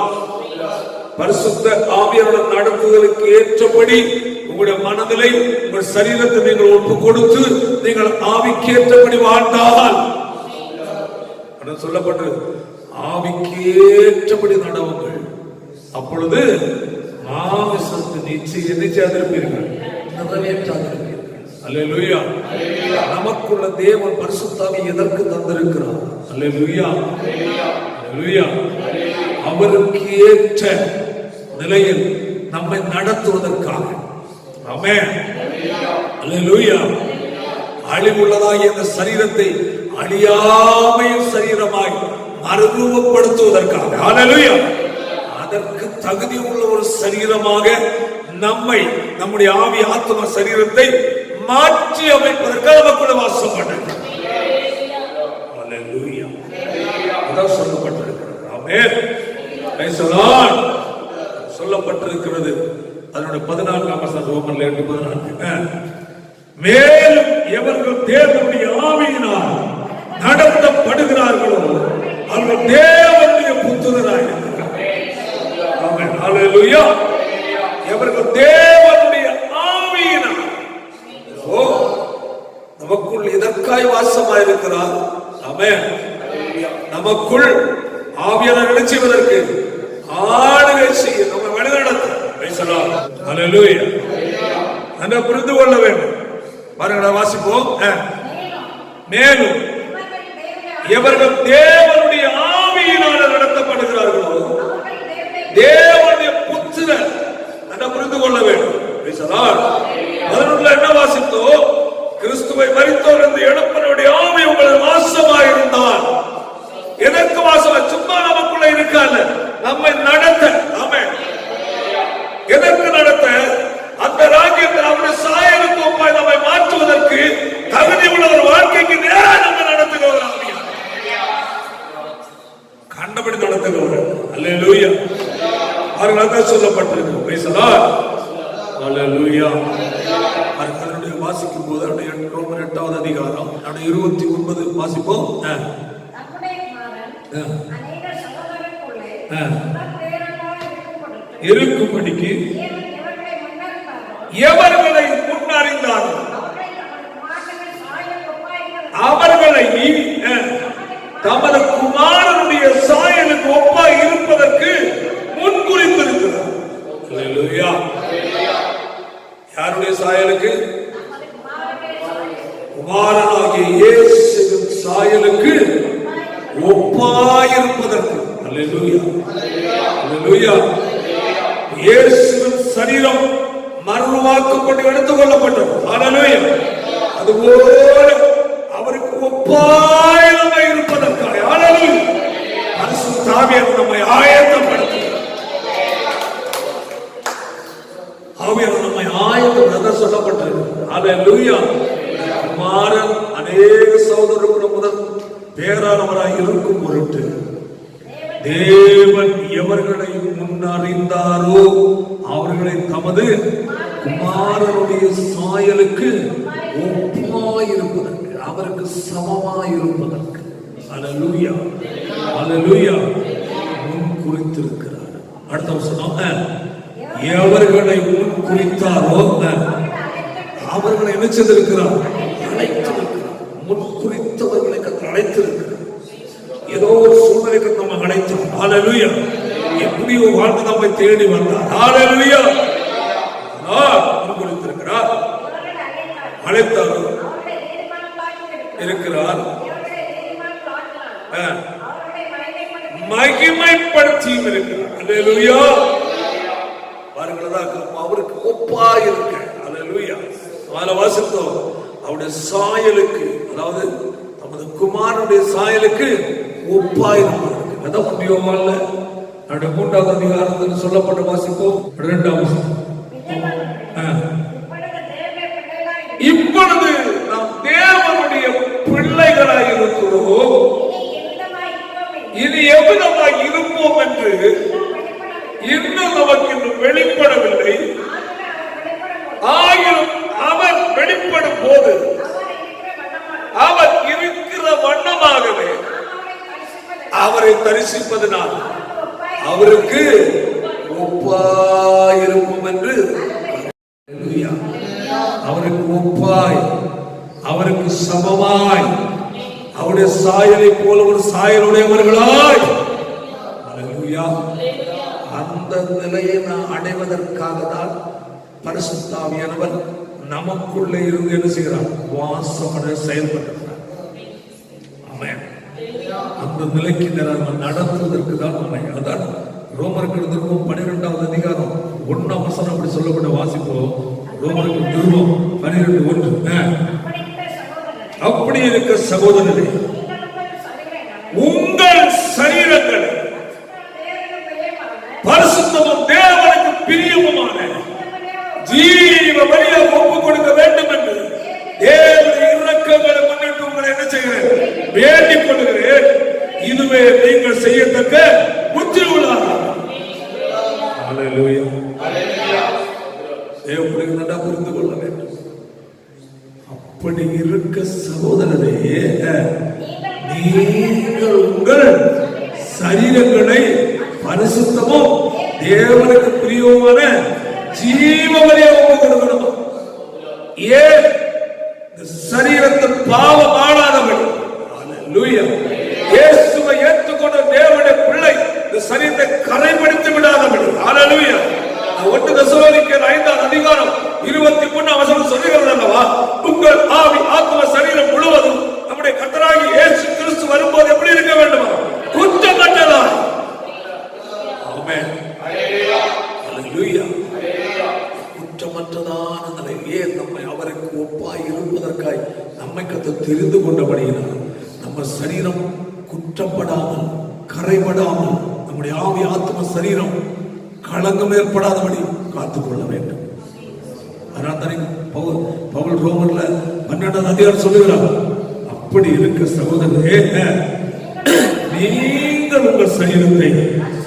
பரிசுத்த ஆவியாருடைய நடத்துதலுக்கு ஏற்றபடி உங்களுடைய மனதிலை உங்கள் சரீரத்தை நீங்கள் ஒப்பு கொடுத்து நீங்கள் ஆவிக்கு ஏற்றபடி வாழ்ந்தால், சொல்லப்பட்டு ஆவிக்கு ஏற்றபடி நடவுங்கள், அப்பொழுது மாமிசத்து நிச்சயித்திருப்பீர்கள், நிறைவேற்றாதிருப்பீர்கள். அல்லேலூயா. நமக்குள்ள தேவன் பரிசுத்தாவி எதற்கு தந்திருக்கிறார்? அல்லேலூயா, அல்லேலூயா. அவருக்கு ஏற்ற நிலையில் நம்மை நடத்துவதற்காக. ஆமென், அல்லேலூயா. அழிவுள்ளதாகிய இந்த சரீரத்தை அழியாமையின் சரீரமாய் மறுரூபப்படுத்துவதற்காக. அல்லேலூயா. அதற்கு தகுதி உள்ள ஒரு சரீரமாக நம்மை, நம்முடைய ஆவி ஆத்ம சரீரத்தை மாற்றி அமைப்பதற்காக நமக்குள்ள வாசம் பண்ணுங்க. அல்லேலூயா. அதான் சொல்லப்பட்டிருக்கிறது. ஆமென், பிரைஸ் தி லார்ட். சொல்லப்பட்டிருக்கிறது அதனுடைய 14ஆம் வசனம், ரோமர்ல 8:14. மேலும் எவர்கள் தேவனுடைய ஆவியினால் நடத்தப்படுகிறார்களோ அவர்கள் தேவனுடைய புத்திரராயிருக்கிறார்கள். ஆமென், அல்லேலூயா. எவர்கள் தேவனுடைய ஆவியினால், நமக்குள் எதற்காய் வாசமாயிருக்கிறார்? ஆமென். நமக்குள் ஆவியானவர் நினைச்சுவதற்கு ஆளுகை செய்ய நம்ம வழிநடத்த. Praise the Lord. அல்லேலூயா. அதை புரிந்து கொள்ள வேண்டும். பாருங்க, வாசிப்போம். மேலும் எவர்கள் தேவனுடைய ஆவியினால் நடத்தப்படுகிறார்களோ தேவனுடைய புத்திரர், அதை புரிந்து கொள்ள வேண்டும். Price the Lord. 11ல என்ன வாசித்தோம்? கிறிஸ்துவை மரித்தோரிலிருந்து எழுப்பினவருடைய ஆவி உங்களில் வாசமாயிருந்தால். எதற்கு வாசம்? சும்மா நமக்குள்ள இருக்காது, நம்மை நடத்த. ஆமென். எதற்கு நடத்த? அந்த ராஜ்யத்தில் அவருடைய சாயலுக்கு ஒப்பாய் நம்மை மாற்றுவதற்கு தகுதி உள்ள ஒரு வாழ்க்கைக்கு நேராக நம்ம நடத்துகிறவர். கண்டபடி நடத்துகிறவர். அல்லேலூயா. அவர்களால் சொல்லப்பட்டிருக்கு. Praise the Lord. அல்லேலூயா. அதனுடைய வாசிக்கும் போது ரோமர் 8வது அதிகாரம் 29 வாசிப்போம். இருக்கும்படிக்கு எவர்களை முன்னறிந்தார்கள் அவர்களை தமது குமாரனுடைய சாயலுக்கு ஒப்பாய் இருப்பதற்கு முன்குறித்திருக்கிறார். அல்லேலூயா. யாருடைய சாயலுக்கு? குமாரனாகிய இயேசுவின் சாயலுக்கு ஒப்பாயிருப்பதற்கு. அல்லேலூயா, அல்லேலூயா. இயேசுவின் சரீரம் மறுவாக்கப்பட்டு எடுத்துக் கொள்ளப்பட்டது. அல்லேலூயா. அதுபோல அவருக்கு ஒப்பாயிரமாக இருப்பதற்காக. அல்லேலூயா. பரிசுத்த ஆவியானவர் நம்மை ஆயத்தப்படுத்துகிறார். ஆவியானவர் நம்மை ஆயத்தப்படுத்த சொல்லப்பட்டது. அல்லேலூயா. குமாரன் அநேக சகோதரர்கள் முதல் பேரானவராய் இருக்கும் பொருட்டு தேவன் எவர்களை முன்னறிந்தாரோ அவர்களை தமது குமாரனுடைய சாயலுக்கு ஒப்பாயிருப்பதற்கு, அவருக்கு சமமாயிருப்பதற்கு. அல்லேலூயா, அல்லேலூயா. முன் குறித்திருக்கிறார். அடுத்த வசனம், எவர்களை முன் குறித்தாரோ அவர்களை என்ன செய்திருக்கிறார்? அழைத்திருக்கிறார். முன் குறித்தவர்களை அழைத்திருக்கிறார். ஏதோ ஒரு சூழ்நிலைக்கு நம்ம அழைத்தோம். ஹalleluya. எப்படியோ வாழ்ந்து நம்மை தேடி வந்தார். ஹalleluya. கொடுத்திருக்கிறார், அழைத்தார் இருக்கிறார், மகிமைப்படுத்தியும் இருக்கிறார். ஹalleluya. பாருங்களா, அவருக்கு ஒப்பா இருக்க. ஹalleluya. வாசித்தோம், அவருடைய சாயலுக்கு, அதாவது நமது குமாரனுடைய சாயலுக்கு ஒப்பாயிருப்பார். அதான் முடியவாழ்ல நம்முடைய 3வது அதிகாரத்தில் சொல்லப்பட்ட வாசிப்போம். 2வது இப்பொழுது நாம் தேவனுடைய பிள்ளைகளாய் இருக்கிறோம், இனி எவ்விதமாய் இருப்போம் என்று இன்னும் நமக்கு இன்னும் வெளிப்படவில்லை. ஆயினும் அவர் வெளிப்படும் போது அவர் இருக்கிற வண்ணமாகவே அவரை தரிசிப்பதனால் அவருக்கு ஒப்பாயிருக்கும் என்று, அவருக்கு ஒப்பாய், அவருக்கு சமமாய், அவருடைய சாயலை போல ஒரு சாயலுடையவர்களாய். ஹalleluya. அந்த நிலையை நான் அடைவதற்காக தான் பரிசுத்த ஆவியானவர் நமக்குள்ளே இருந்து என்ன செய்கிறார்? வாசமட செயல்படுகிறார். ஆமென். அந்த நிலைக்கு நடத்துவதற்கு தான் நம்மை, அதான் ரோமருக்கு நிருபம் 12வது அதிகாரம் 1ஆம் வசனம் அப்படி சொல்லப்பட்ட வாசிப்போம். ரோமருக்கு நிருபம் 12:1. அப்படி இருக்க சகோதரரே, உங்கள் சரீரங்களை பரிசுத்தமும் தேவனுக்கு பிரியமுமான ஜீவ பலியாக ஒப்புக் கொடுக்க வேண்டும் என்று தேவனுடைய இரக்கங்களை முன்னிட்டு உங்களை என்ன செய்கிறேன்? வேண்டிக் கொள்கிறேன். இதுவே நீங்கள் செய்யத்தக்க உத்திரவுகளாகும். ஹalleluya. தேவனுடைய நட புரிந்து கொள்ள வேண்டும். அப்படி இருக்க சகோதரரே, நீங்கள் உங்கள் சரீரங்களை பரிசுத்தமும் தேவனுக்கு பிரியமான ஜீவவலியை ஒப்புக் கொடுக்கணும். ஏன்? சரீரத்தில் பாவம் ஆளாதபடி. ஹalleluya. இயேசுவை ஏற்றுக்கொண்ட தேவனுடைய பிள்ளை இந்த சரீரத்தை கரைப்படுத்தி விடாதபடி. ஹalleluya. 1 தெசலோனிக்கேயர் 5ஆம் அதிகாரம் 23ஆம் வசனம் சொல்லுகிறது அல்லவா, உங்கள் ஆவி ஆத்ம சரீரம் முழுவதும் நம்முடைய கர்த்தராகிய இயேசு கிறிஸ்து வரும்போது எப்படி இருக்க வேண்டுமா? குற்றமற்றதாய். ஆமென். ஹalleluya. குற்றமற்றதான நிலையிலே நம்மை அவருக்கு ஒப்பாய் இருப்பதற்காய் நம்மை கர்த்தர் தெரிந்து கொண்டபடியினால் நம்ம சரீரம் குற்றப்படாமல், கரைபடாமல், நம்முடைய ஆவி ஆத்ம சரீரம் களங்கம் ஏற்படாதபடி காத்துக்கொள்ள வேண்டும். அதனால் தானே பவுல் ரோமர்ல 12ஆம் அதிகாரம் சொல்லுகிறார், அப்படி இருக்க சகோதரரே, நீங்கள் உங்கள் சரீரத்தை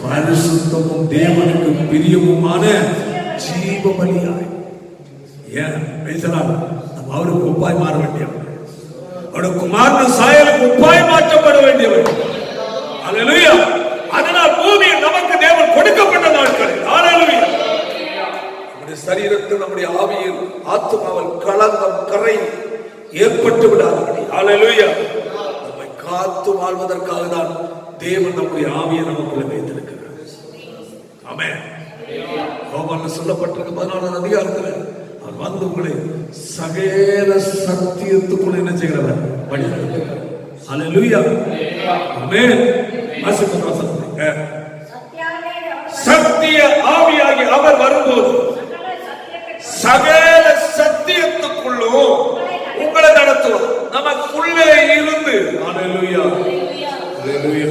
பரிசுத்தமும் தேவனுக்கு பிரியமுமான ஜீவ பலியாய். ஏன் பேசலாம்? நம்ம அவருக்கு ஒப்பாய் மாற வேண்டியவர், அவருடைய குமாரன் சாயலுக்கு ஒப்பாய் மாற்றப்பட வேண்டியவர். ஹalleluya. அதனால் பூமியில் நமக்கு தேவன் கொடுக்கப்பட்ட நாட்கள். ஹalleluya. நம்முடைய சரீரத்தில், நம்முடைய ஆவியில், ஆத்மாவில் களங்கம், கரை ஏற்பட்டு விடாதபடி. ஹalleluya. நம்மை காத்து வாழ்வதற்காக தான் தேவன் நம்முடைய ஆவியை நமக்குள்ள வைத்திருக்கிறார். ஆமென். ரோமர்ல சொல்லப்பட்டிருக்க 14ஆம் அதிகாரத்தில் அவர் வந்து உங்களை சகல சத்தியத்துக்குள்ள என்ன செய்கிறவர்? வழிநடத்துகிறார். ஹalleluya. ஆமென். சத்திய ஆவியாகி அவர் வரும்போது சகல சத்தியத்துக்குள்ளும் உங்களை நடத்துவார். நமக்குள்ளே இருந்து, ஹalleluya, ஹalleluya,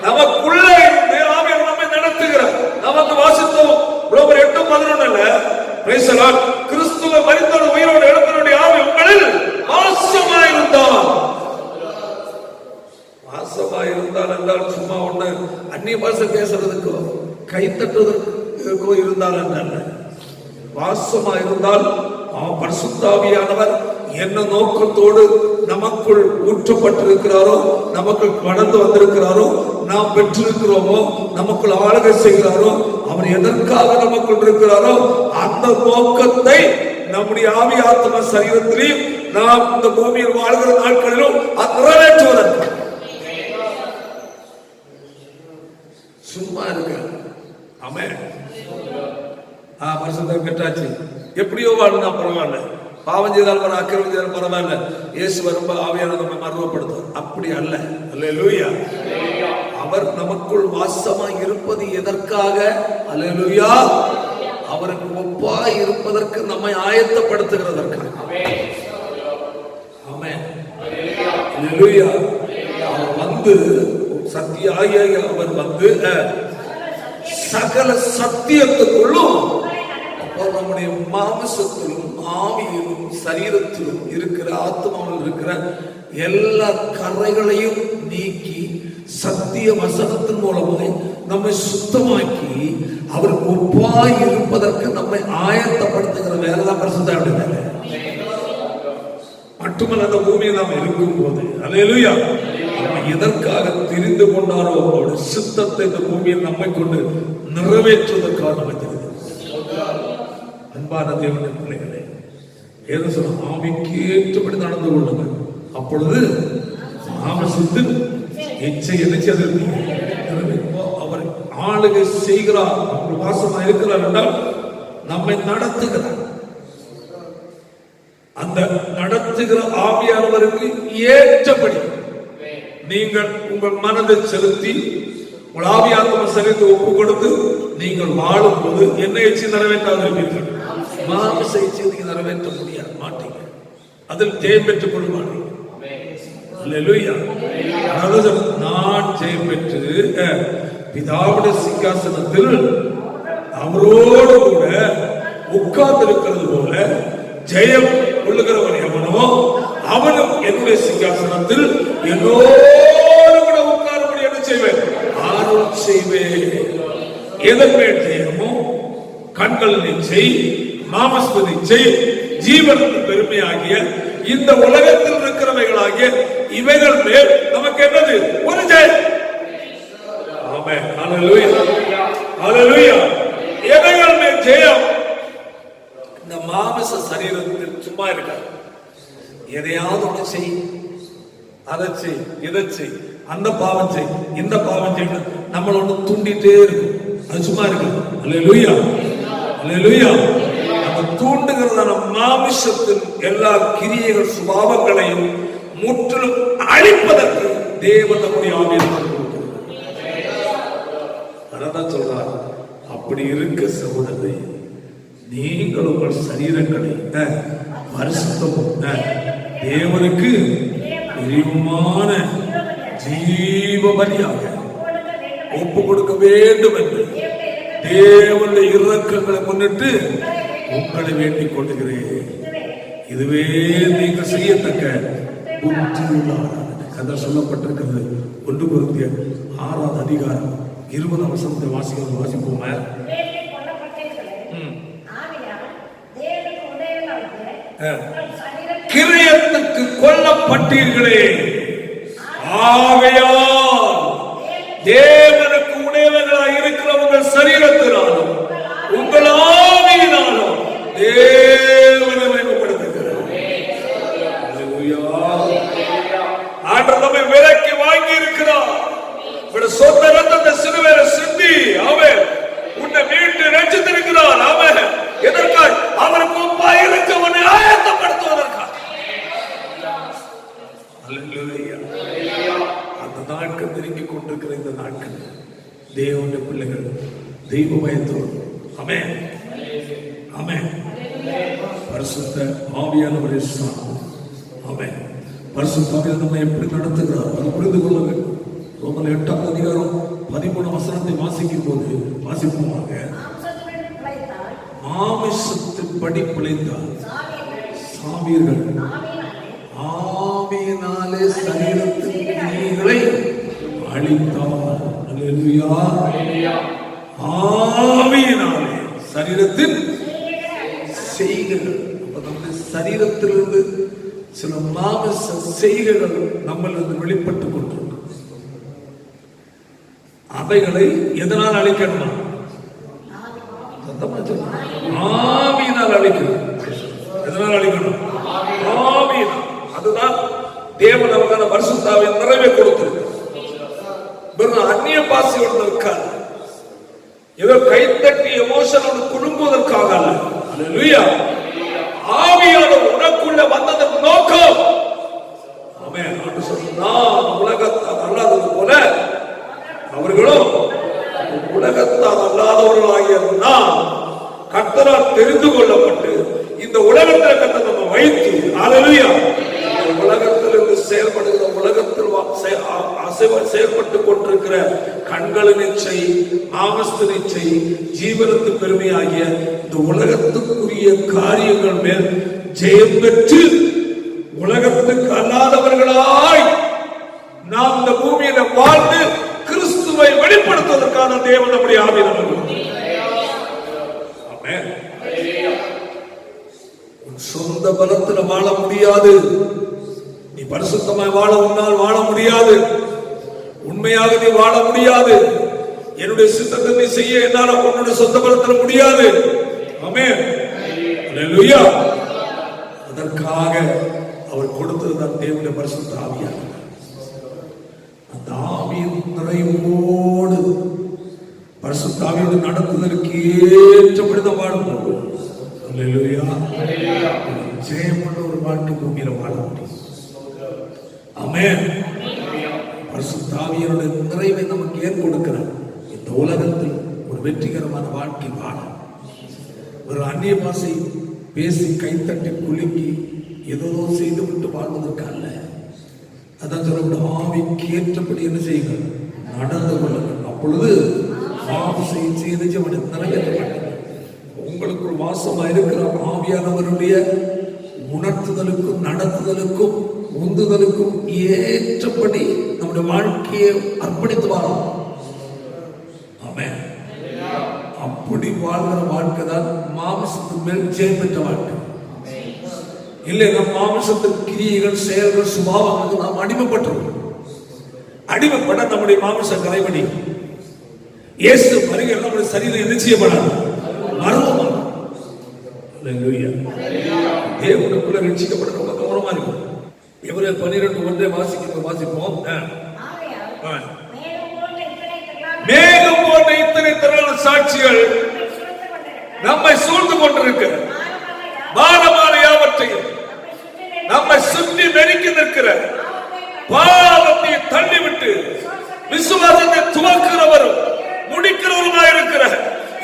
நமக்குள்ளே இருந்து ஆவியானவர் நம்மை நடத்துகிறார். நமக்கு வாசித்தோம் ரோமர் 8:11 பிரைஸ் தி லார்ட். கிறிஸ்துவ மரித்தோர் உயிரோடு எழுந்தவருடைய ஆவி உங்களில் வாசமாயிருந்தார். வாசமாயிருந்தால் என்றால் சும்மா ஒண்ணு அந்நிய பாஷை பேசுறதுக்கோ கை தட்டுவதற்கோ இருந்தால் என்றால், வாசமாயிருந்தால் பரிசுத்த ஆவியானவர் என்ன நோக்கத்தோடு நமக்குள் ஊற்றப்பட்டிருக்கிறாரோ, நமக்குள் கடந்து வந்திருக்கிறாரோ, நாம் பெற்றிருக்கிறோமோ, நமக்குள் ஆளுகை செய்கிறாரோ, அவர் எதற்காக நமக்குள் இருக்கிறாரோ அந்த நோக்கத்தை நம்முடைய ஆவி ஆத்ம சரீரத்திலையும் நாம் இந்த பூமியில் வாழ்கிற நாட்களிலும் நிறைவேற்றுவதற்கு. சும்மா இருக்க. ஆமென். பரிசுத்தம் பெற்றாச்சு. எப்படியோ வாழ்ந்தா பரவாயில்ல, பாவம் செய்தால் பரவாயில்ல, அக்கிரமம் செய்தால் பரவாயில்ல, இயேசு வரும்ப ஆவியானவர் நம்மை மறுவப்படுத்தும். அப்படி அல்ல. அல்லேலூயா. அவர் நமக்குள் வாசமாய் இருப்பது எதற்காக? அல்லேலூயா. அவருக்கு ஒப்பாய் இருப்பதற்கு நம்மை ஆயத்தப்படுத்துகிறதற்காக. ஆமென். அல்லேலூயா. அவர் வந்து சத்தியாகிய அவர் வந்து சகல சத்தியத்துக்குள்ளும் நம்முடைய மாமிசத்திலும் ஆவியிலும் சரீரத்திலும் இருக்கிற ஆத்மாவில் இருக்கிற எல்லா கரைகளையும் நீக்கி சத்திய வசனத்தின் மூலமாய் நம்மை சுத்தமாக்கி அவருக்கு ஒப்பாய் இருப்பதற்கு நம்மை ஆயத்தப்படுத்துகிற வேலைதான் பரிசுத்த வேலை. மட்டுமல்ல, அந்த பூமியில் நாம் இருக்கும் போது அல்லேலூயா எதற்காக தெரிந்து கொண்டாரோ அவருடைய சித்தத்தை இந்த பூமியில் நம்மை கொண்டு நிறைவேற்றுவதற்காக நம்ம தெரிந்து. அன்பான தேவனுடைய பிள்ளைகளே, ஏதோ சொல்ல ஆவிக்கு ஏற்றபடி நடந்து கொள்ளுங்கள். அப்பொழுது மாமிசத்தின் இச்சை எதிர்த்து அவர் ஆளுகை செய்கிறார், அவர் வாசமா இருக்கிறார் என்றால் நம்மை நடத்துகிறார். அந்த நடத்துகிற ஆவியானவருக்கு ஏற்றபடி நீங்கள் உங்கள் மனதை செலுத்தி உங்கள் ஆவியாத்ம சரீரத்தை ஒப்பு கொடுத்து நீங்கள் வாழும் போது என்ன இச்சை நிறைவேற்றாத இருப்பீர்கள்? மாமிச இச்சை நீங்க நிறைவேற்ற முடியாது, மாட்டீங்க. அதில் ஜெயம் பெற்றுக் கொள்ள மாட்டீங்க. அல்லேலூயா. நான் ஜெயம் பெற்று பிதாவுடைய சிங்காசனத்தில் அவரோடு கூட உட்கார்ந்திருக்கிறது போல ஜெயம் கொள்ளுகிறவன் எவனோ அவனும் என்னுடைய சிங்காசனத்தில் என்னோடு கூட உட்காரும்படி என்ன செய்வேன்? ஆரோல் செய்வேன். எதன் மேல் ஜெயமோ? கண்கள் நிச்சை, மாமஸ்த நிச்சை, ஜீவனுக்கு பெருமையாகிய இந்த உலகத்தில் இருக்கிறவைகளாகிய இவைகள் மேல் நமக்கு என்னது? ஒரு ஜெயம். ஆமென். ஹல்லேலூயா. ஹல்லேலூயா. எவைகள் மேல் ஜெயம்? இந்த மாமிச சரீரத்தில் சும்மா இருக்காது. எதையாவது ஒன்று செய், அதை செய், இதை செய், அந்த பாவம் செய், இந்த பாவம் செய், நம்மள ஒன்று தூண்டிட்டே இருக்கும். அது சும்மா இருக்கு. அல்லேலூயா. அல்லேலூயா. அந்த தூண்டுகிறதான மாமிசத்தின் எல்லா கிரியைகள் சுபாவங்களையும் முற்றிலும் அழிப்பதற்கு தேவன் நம்முடைய ஆவியை அதான் சொல்றார். அப்படி இருக்க சகோதரரை, நீங்கள் உங்கள் சரீரங்களை பரிசுத்தமும் தேவனுக்கு பிரியமான ஜீவ பலியாக ஒப்பு கொடுக்க வேண்டும் என்று தேவனுடைய இரக்கங்களை முன்னிட்டு உங்களை வேண்டிக் கொள்கிறேன். இதுவே நீங்கள் செய்யத்தக்க புத்தியுள்ளார். கதை சொல்லப்பட்டிருக்கிறது. 1 கொரிந்தியர் 6ஆம் அதிகாரம் 20ஆம் வசனத்தை வாசிப்போமே. கிரியத்துக்கு கொல்லப்பட்டீர்களே, ஆகையால் தேவனுக்கு உடையவர்களாக இருக்கிற உங்கள் சரீரத்தினாலும் உங்கள் ஆவியினாலும் தேவனை மகிமைப்படுத்துகிறார். ஆண்டவர் நம்மை விலைக்கு வாங்கி இருக்கிறார். சொந்த ரத்தத்தை சிலுவையில சிந்தி அவன் உன்னை மீட்டு ரட்சித்திருக்கிறார். அவன் எதற்காக? அவருக்கு ஒப்பாய் இருக்கவனை ஆயத்தப்படுத்துவதற்காக. அந்த நாட்கள் நெருங்கிக் கொண்டிருக்கிற இந்த நாட்கள் தேவனுடைய பிள்ளைகள் தெய்வ பயத்தோடு ஆமென் ஆமென் பரிசுத்த ஆவியானவரை சார்ந்து ஆமென் பரிசுத்த ஆவியானவர் நம்மை எப்படி நடத்துகிறார் அதை புரிந்து கொள்ள வேண்டும். ரோமர் 8ஆம் அதிகாரம் 13ஆம் வசனத்தை வாசிக்கும் போது வாசிப்போமாக, மாமிசத்தின்படி பிழைத்தால் சாவீர்கள், ஆவியினாலே சரீரத்தின் கிரியைகளை அழித்தார். அல்லேலூயா. ஆவியினாலே சரீரத்தின் செய்கைகள். அப்ப நம்முடைய சரீரத்திலிருந்து சில மாமிச செய்கைகள் நம்மளிருந்து வெளிப்பட்டுக் கொண்டிருக்கும். அவைகளை எதனால் அழிக்கணுமா? ஆவியினால் அழிக்கணும். எதனால் அழிக்கணும்? ஆவியினால். அதுதான் தேவன் அவருக்கான பரிசுத்த ஆவியின் நிறைவை கொடுத்திருக்கிறார். வெறும் அந்நிய பாசையோடு இருக்காது. ஏதோ கைத்தட்டி எமோஷனோடு குழுங்குவதற்காக அல்ல. அல்லேலூயா. ஆவியானவர் உனக்குள்ள வந்ததன் நோக்கம், ஆமென், நான் உலகத்தால் அல்லாதது போல அவர்களும் உலகத்தால் அல்லாதவர்களாகிய நான் கர்த்தரால் தெரிந்து கொள்ளப்பட்டு இந்த உலகத்தில் கர்த்தர் நம்ம வைத்து, அல்லேலூயா, உலகத்தில் செயல்படுகிற, உலகத்தில் செயல்பட்டுக் கொண்டிருக்கிற கண்களின் இச்சை, மாமஸ்தின் இச்சை, ஜீவனத்து பெருமையாகிய இந்த உலகத்துக்குரிய காரியங்கள் மேல் ஜெயம் பெற்று உலகத்துக்கு அல்லாதவர்களாய் நாம் இந்த பூமியில வாழ்ந்து கிறிஸ்துவை வெளிப்படுத்துவதற்கான தேவன் நம்முடைய ஆவியானவர். ஆமென். சொந்த பலத்துல வாழ முடியாது. நீ பரிசுத்தமாய் வாழ உன்னால் வாழ முடியாது. உண்மையாக நீ வாழ முடியாது. என்னுடைய சித்தத்தை நீ செய்ய என்னால உன்னுடைய சொந்த பலத்தில் முடியாது. ஆமென். அல்லேலூயா. அதற்காக அவர் கொடுத்ததுதான் தேவனுடைய பரிசுத்த ஆவியானவர். அந்த ஆவியின் நிறைவோடு பரிசுத்த ஆவியோடு நடத்துவதற்கு ஏற்றபடி தான் வாழணும். அல்லேலூயா. ஜெயமுள்ள ஒரு வாழ்க்கை பூமியில வாழ முடியும். ஆமென். பரிசுத்த ஆவியோட நிறைவை நமக்கு ஏன் கொடுக்கிறார்? இந்த உலகத்தில் ஒரு வெற்றிகரமான வாழ்க்கை வாழ, ஒரு அந்நிய பாஷை பேசி கைத்தட்டி குலுக்கி ஏதோ செய்து விட்டு வாழ்வதற்கு அல்ல. அதான் சொல்லப்பட்ட ஆவிக்கு ஏற்றபடி என்ன செய்யுங்கள், நடந்து கொள்ளுங்கள். அப்பொழுது நிறைவேற்றப்பட்ட உங்களுக்குள் வாசமா இருக்கிற ஆவியானவருடைய உணர்த்துதலுக்கும் நடத்துதலுக்கும் உந்துதலுக்கும் ஏற்றபடி நம்முடைய வாழ்க்கையை அர்ப்பணித்து வாழும். ஆமென். அப்படி வாழ்கிற வாழ்க்கை தான் மாமிசத்தின் மேல் ஜெயம் பெற்ற வாழ்க்கை. இல்லை, நம் மாமிசத்தின் கிரியைகள், செயல்கள், சுபாவங்களுக்கு நாம் அடிமைப்பட்டிருக்கோம். அடிமைப்பட நம்முடைய மாமிசம் கரைபடி இயேசு வருகிற நம்முடைய சரீரம் நிச்சயப்படாது, மர்மமாகும். தேவனுக்குள்ள ரட்சிக்கப்பட ரொம்ப கவனமா இருக்கும். எபிரேயர் 12:1 வாசிப்போம். மேகம் போன்ற இத்தனை திரளான சாட்சிகள் நம்மை சூழ்ந்து கொண்டிருக்க, பாரமான யாவற்றையும் நம்மை சுற்றி நெருக்கி நிற்கிற பாவத்தை தள்ளிவிட்டு விசுவாசத்தை துவக்கிறவரும் முடிக்கிறவருமாயிருக்கிற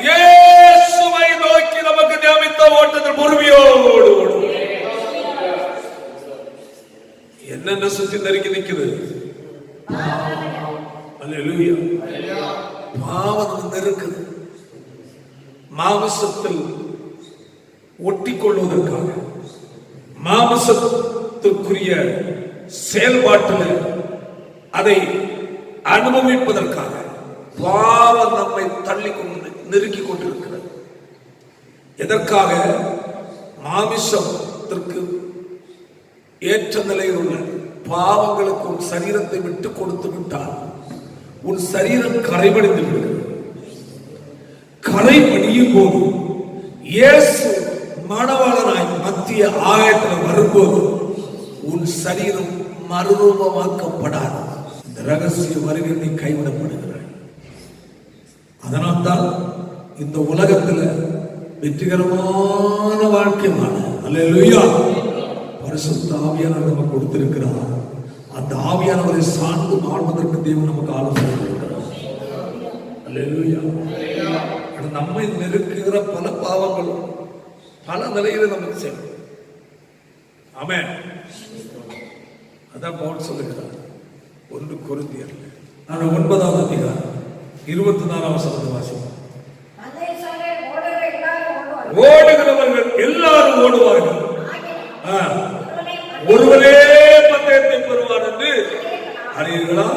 இயேசுவை நோக்கி நமக்கு நியமித்த ஓட்டத்தில் பொறுமையோடு ஓடும். என்னென்ன சுற்றி நெருக்கி நிற்குது? அல்லேலூயா. பாவம் நெருக்குது. மாமிசத்தில் ஒட்டிக் கொள்வதற்காக, மாமிசத்திற்குரிய செயல்பாட்டில் அதை அனுபவிப்பதற்காக பாவம் நம்மை தள்ளி கொண்டு நெருக்கி கொண்டிருக்கிறது. எதற்காக? மாமிசத்திற்கு ஏற்ற நிலையில் உள்ள பாவங்களுக்கு உன் சரீரத்தை விட்டு கொடுத்து விட்டால் உன் சரீரம் கரைபடிந்து விடுகிறது. கரைபடியும் போது இயேசு மணவாளனாய் மத்திய ஆயத்தில் வரும்போது உன் சரீரம் மறுரூபமாக்கப்படாது. இந்த ரகசிய வருகை நீ கைவிடப்படுகிறாய். அதனால்தான் இந்த உலகத்தில் வெற்றிகரமான வாழ்க்கை வாழ, அல்லேலூயா, பரிசுத்த ஆவியானவர் நமக்கு கொடுத்திருக்கிறார். அந்த ஆவியானவரை சார்ந்து வாழ்வதற்கு தேவன் நமக்கு ஆலோசனை கொடுக்கிறார். அல்லேலூயா. நம்மை நெருக்குகிற பல பாவங்களும் பல நிலையில நமக்கு செய்யும். ஆமென். அதான் பவுல் சொல்லுகிறார் 1 கொரிந்தியர் 9ஆம் அதிகாரம் 24ஆம் வசனத்தை வாசிப்போம். ஓடுகிறவர்கள் எல்லாரும் ஓடுவார்கள், ஒருவரே பந்தயத்தை பெறுவார் என்று அறியீர்களா?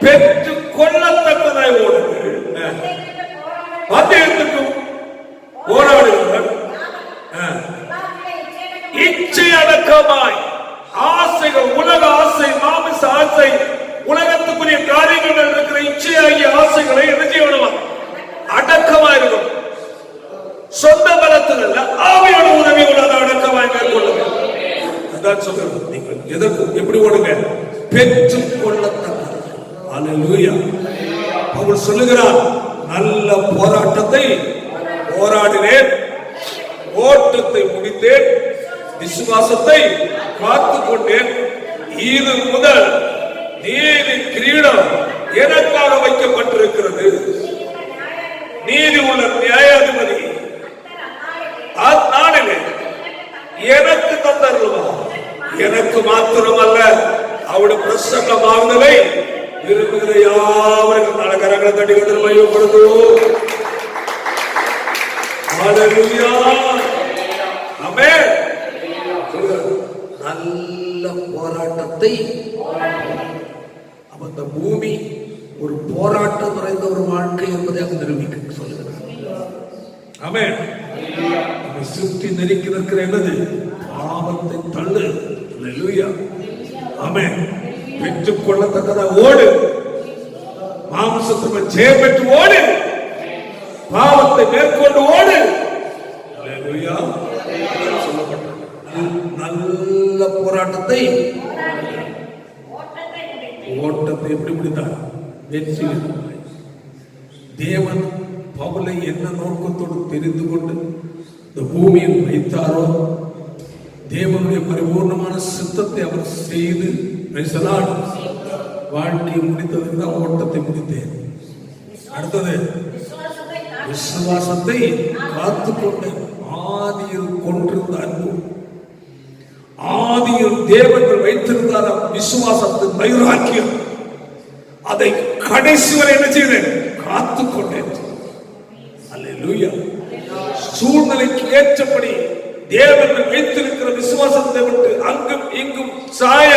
பெற்றுக் கொள்ளத்தக்கதாய் ஓடுங்கள். பந்தயத்துக்கு போராடுகிறவர் இச்சை அடக்கமாய் ஆசைகள், உலக ஆசை, மாமிச ஆசை, உலகத்துக்குரிய காரியங்கள் இருக்கிற இச்சையாகிய ஆசைகளை என்ன செய்யணும்? அடக்கமா இருக்கும். சொந்த பலத்தில் அல்ல, ஆவியோட உதவியோட அடக்கமாய் மேற்கொள்ளுங்க. அதான் சொல்றது. நீங்கள் எதற்கு எப்படி ஓடுங்க? பெற்றுக் கொள்ளத்தக்க. அல்லேலூயா. அவர் சொல்லுகிறார், நல்ல போராட்டத்தை போராடினேன், ஓட்டத்தை முடித்தேன், விசுவாசத்தை காத்துக் கொண்டேன். இது முதல் நீதி கிரீடம் எனக்காக வைக்கப்பட்டிருக்கிறது. நீதி உள்ள நியாயாதிபதி அந்நாளிலே எனக்கு தந்தருவா. எனக்கு மாத்திரமல்ல, அவருடைய பிரசன்னமாகுதலை விரும்புகிற யாவரும் நலகரங்களை தட்டி கொண்டு மையப்படுத்துவோம். ஹல்லேலூயா, ஆமென். நல்ல போராட்டத்தை, அந்த பூமி ஒரு போராட்டம் நிறைந்த ஒரு வாழ்க்கை என்பதை அங்கு நிரூபிக்க சொல்லுகிறார். ஆமென். சுற்றி நெருக்கி நிற்கிற என்னது? பாவத்தை தள்ளு. ஹல்லேலூயா, ஆமென். பெற்றுக் கொள்ளத்தக்கதா ஓடு, மாம்சத்தை ஜெயம் பெற்று ஓடு, பாவத்தை மேற்கொண்டு ஓடு. ஹல்லேலூயா. நல்ல போராட்டத்தை, ஓட்டத்தை எப்படி முடித்தார்? வெற்றி. தேவன் பவுலை என்ன நோக்கத்தோடு தெரிந்து கொண்டு இந்த பூமியில் வைத்தாரோ, தேவனுடைய பரிபூர்ணமான சித்தத்தை அவர் செய்து வாழ்க்கையை முடித்ததுக்கு தான் ஓட்டத்தை முடித்தேன். அடுத்தது விசுவாசத்தை காத்துக்கொண்டு ஆதியில் கொண்டிருந்த அன்பு, ஆதியில் தேவர்கள் வைத்திருந்தார் விசுவாசத்தின் வைராக்கியம், அதை கடைசி வரை என்ன செய்தேன்? காத்துக்கொண்டேன். அல்லேலூயா. சூழ்நிலைக்கு ஏற்றபடி தேவர்கள் வைத்திருக்கிற விசுவாசத்தை விட்டு அங்கும் இங்கும் சாய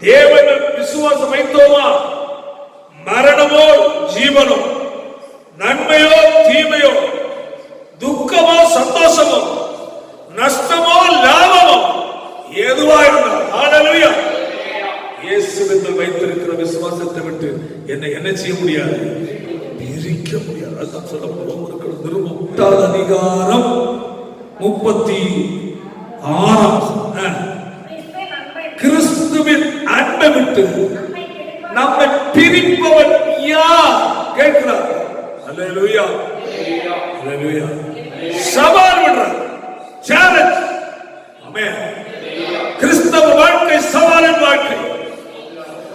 தேவர்கள் விசுவாசம் வைத்தோமா, மரணமோ ஜீவனோ, நன்மையோ தீமையோ, துக்கமோ சந்தோஷமோ, நஷ்டமோ லாபமோ, எதுவா இருந்தால் ஹல்லேலூயா, இயேசுவில் வைத்திருக்கிற விசுவாசத்தை விட்டு என்ன செய்ய முடியாது? பிரிக்க முடியாது. அதுதான் சொல்லப்படுவோம். திரும்ப அதிகாரம் 36 கிறிஸ்துவின் அன்பை விட்டு நம்மை பிரிப்பவன் யார் கேட்கிறார். ஹல்லேலூயா, ஹல்லேலூயா. சவால் விடுறார், சேலஞ்ச். ஆமென். கிறிஸ்தவ வாழ்க்கை சவாலின் வாழ்க்கை.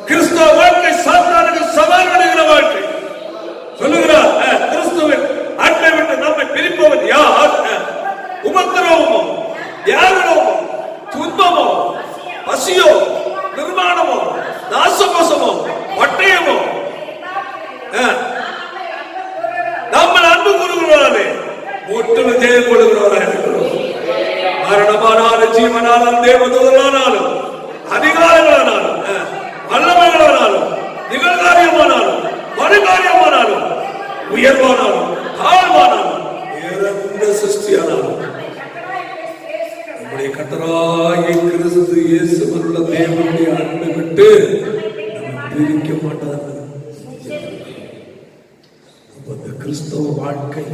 கிறிஸ்தவ வாழ்க்கை சாத்தானுக்கு சவால் விடுகிற வாழ்க்கை. சொல்லுகிறார், கிறிஸ்துவின் அன்பை விட்டு நம்மை பிரிப்பவன் யார்? உபத்திரவமோ, வியாகுலமோ, துன்பமோ, பசியோ, நிர்மாணமோ, நாசமோசமோ, பட்டயமோ, நம்ம அன்பு கூறுகிறவர்களே முற்றிலும் ஜெயம் கொள்கிறவராக இருக்கிறோம். மரணமானாலும் ஜீவனாலும் தேவதூதனானாலும் அதிகாரங்களானாலும் வல்லமைகளானாலும் நிகழ்காரியமானாலும் மறுகாரியமானாலும் உயர்வானாலும் தாழ்வானாலும் எந்த சிருஷ்டியானாலும் நம்முடைய கர்த்தராகிய கிறிஸ்து இயேசுவுள்ள தேவனுடைய அன்பை விட்டு நம்ம பிரிக்க மாட்டார்கள். அந்த கிறிஸ்தவ வாழ்க்கை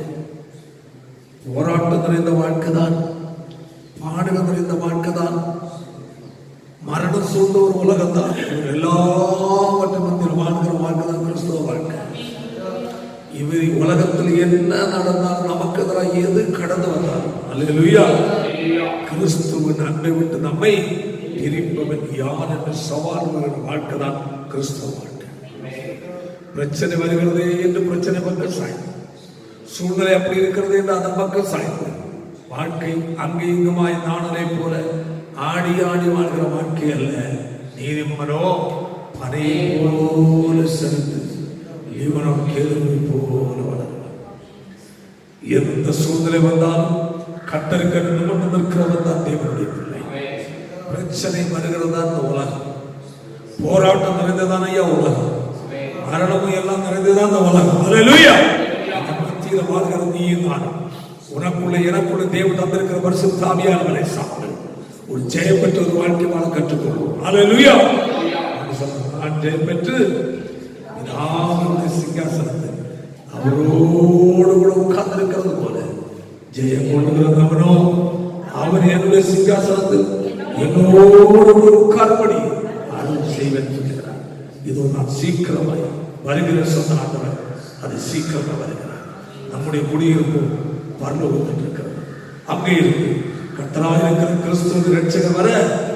போராட்டம் நிறைந்த வாழ்க்கை தான், பாடுகள் நிறைந்த வாழ்க்கை தான், மரணம் சூழ்ந்த ஒரு உலகம் தான். எல்லாவற்றும் மத்தியில் வாழ்கிற வாழ்க்கை தான் கிறிஸ்தவ வாழ்க்கை. இவர் உலகத்தில் என்ன நடந்தாலும் நமக்கு எதிராக எது கடந்து வந்தால் அல்லேலூயா, கிறிஸ்துவின் அன்பை விட்டு நம்மை பிரிப்பவன் யார் என்று சவால் வாழ்க்கை தான் கிறிஸ்தவ வாழ்க்கை. பிரச்சனை வருகிறதே என்று பிரச்சனை பக்கம் சாய்ந்து, சூழ்நிலை அப்படி இருக்கிறது என்று அதன் பக்கம் சாய்ந்து, வாழ்க்கை அங்கே இங்குமாய் நாணலை போல ஆடி ஆடி வாழ்கிற வாழ்க்கை அல்ல. நீதிமன்றோ பனை போல செலுத்து, இவனும் கேள்வி போல வளர்வான். எந்த சூழ்நிலை வந்தாலும் கத்தருக்கு நிமிர்ந்து நிற்கிறவன் தான் தேவனுடைய பிள்ளை. பிரச்சனை வருகிறது தான் இந்த உலகம், போராட்டம் நிறைந்ததான ஐயா உலகம், மரணமும் எல்லாம் நிறைந்ததான் இந்த உலகம். அல்லேலூயா. மத்தியில் வாழ்கிறது நீயும் நானும். உனக்குள்ள எனக்குள்ள தேவன் தந்திருக்கிற பரிசுத்த ஆவியானவரை சாப்பிடு ஒரு ஜெயம் பெற்ற ஒரு வாழ்க்கை வாழ கற்றுக்கொள்வோம். அல்லேலூயா. நான் ஜெயம் பெற்று சிங்காசனத்தில் அவரோடு கூட உட்கார்ந்து இருக்கிறது போல ஜெயம் கொண்டுகிறவனோ அவன் என்னுடைய சிங்காசனத்தில் என்னோடு உட்கார்படி அருள் செய்வேன் சொல்கிறார். இதோ நான் சீக்கிரமாய் வருகிற சொன்ன ஆண்டவர் அது சீக்கிரமாக வருகிறார். நம்முடைய குடியிருப்பு பரலோகத்தில் இருக்கிறது. அங்கே இருக்கு கர்த்தராக இருக்கிற கிறிஸ்துவின் இரட்சகர் வர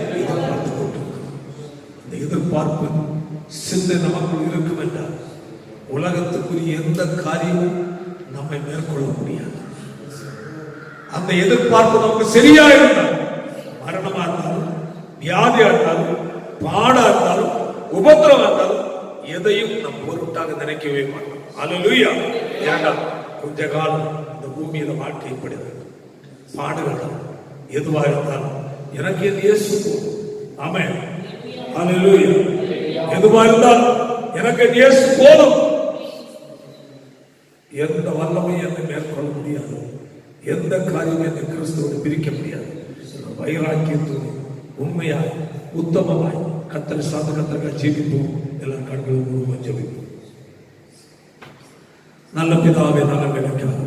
எதிர்பார்த்து கொண்டிருக்கிறோம். அந்த எதிர்பார்ப்பு சிந்தை நமக்குள் இருக்கும் என்றால் உலகத்துக்குரிய எந்த காரியமும் நம்மை மேற்கொள்ள முடியாது. அந்த எதிர்பார்ப்பு நமக்கு சரியா இருந்தால், மரணமா இருந்தாலும், வியாதியா இருந்தாலும், பாடா இருந்தாலும், உபத்திரமா இருந்தாலும், எதையும் நம் பொருட்டாக நினைக்கவே மாட்டோம். அல்லேலூயா. இரண்டாம், கொஞ்ச காலம் இந்த பூமியில வாழ்க்கை இப்படி பாடுகள் எதுவா இருந்தாலும் எனக்கு எது இயேசு போதும். ஆமென். அல்லேலூயா. எதுவா இருந்தாலும் எனக்கு எது இயேசு போதும். எந்த வல்லமையும் என்னை மேற்கொள்ள முடியாது. எந்த காரியமும் என்னை கிறிஸ்துவோடு பிரிக்க முடியாது. வைராக்கியத்தோடு உண்மையாய் உத்தமமாய் கர்த்தரை சார்ந்த கர்த்தருக்காக ஜெபிப்போம். எல்லா கண்களும் முழுவதும் ஜெபிப்போம். நல்ல பிதாவே, நல்ல விளக்காக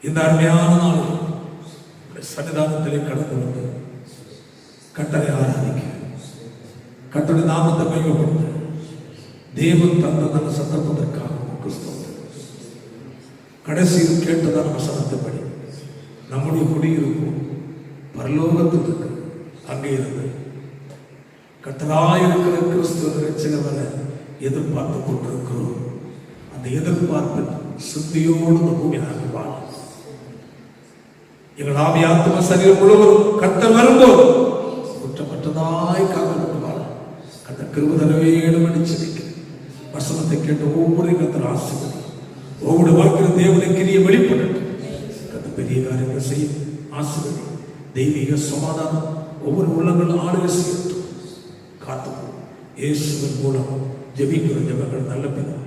இந்த அருமையான நாள் சன்னிதானத்திலே கடந்து வந்து கர்த்தரை ஆராதிக்க, கர்த்தருடைய நாமத்தை மகிமைப்படுத்த தேவன் தந்த நல்ல சந்தர்ப்பத்திற்காக கடைசியில் கேட்டதான வசனத்தின்படி நம்முடைய குடியிருப்பு பரலோகத்துக்கு அங்கே இருந்து கர்த்தராயிருக்கிற கிறிஸ்துவின் இரட்சகர் வர எதிர்பார்த்து கொண்டிருக்கிறோம். அந்த எதிர்பார்ப்பு சிந்தையோடு இந்த பூமியாக வாழும். எங்கள் ஆவி ஆத்மா சரீரம் முழுவதும் கர்த்தர் வரும்போது குற்றமற்றதாய் காக்கப்பட்டு வாழும். கர்த்தர் கிருபை தர வேண்டும் என்று ஜெபிக்கிறேன். வசனத்தை கேட்டு ஒவ்வொரு கர்த்தர் ஆசீர்வதி. ஒவ்வொரு வாழ்க்கையில் தேவனுடைய கிரியை வெளிப்படட்டும். கர்த்தர் பெரிய காரியங்கள் செய்யும். ஆசீர்வதி. தெய்வீக சமாதானம் ஒவ்வொரு உள்ளங்களும் ஆளுகை செய்யட்டும். காத்துக்கொள்ளும். இயேசுவின் மூலம் ஜெபிக்கிற ஜெபங்கள் நல்ல பிதா.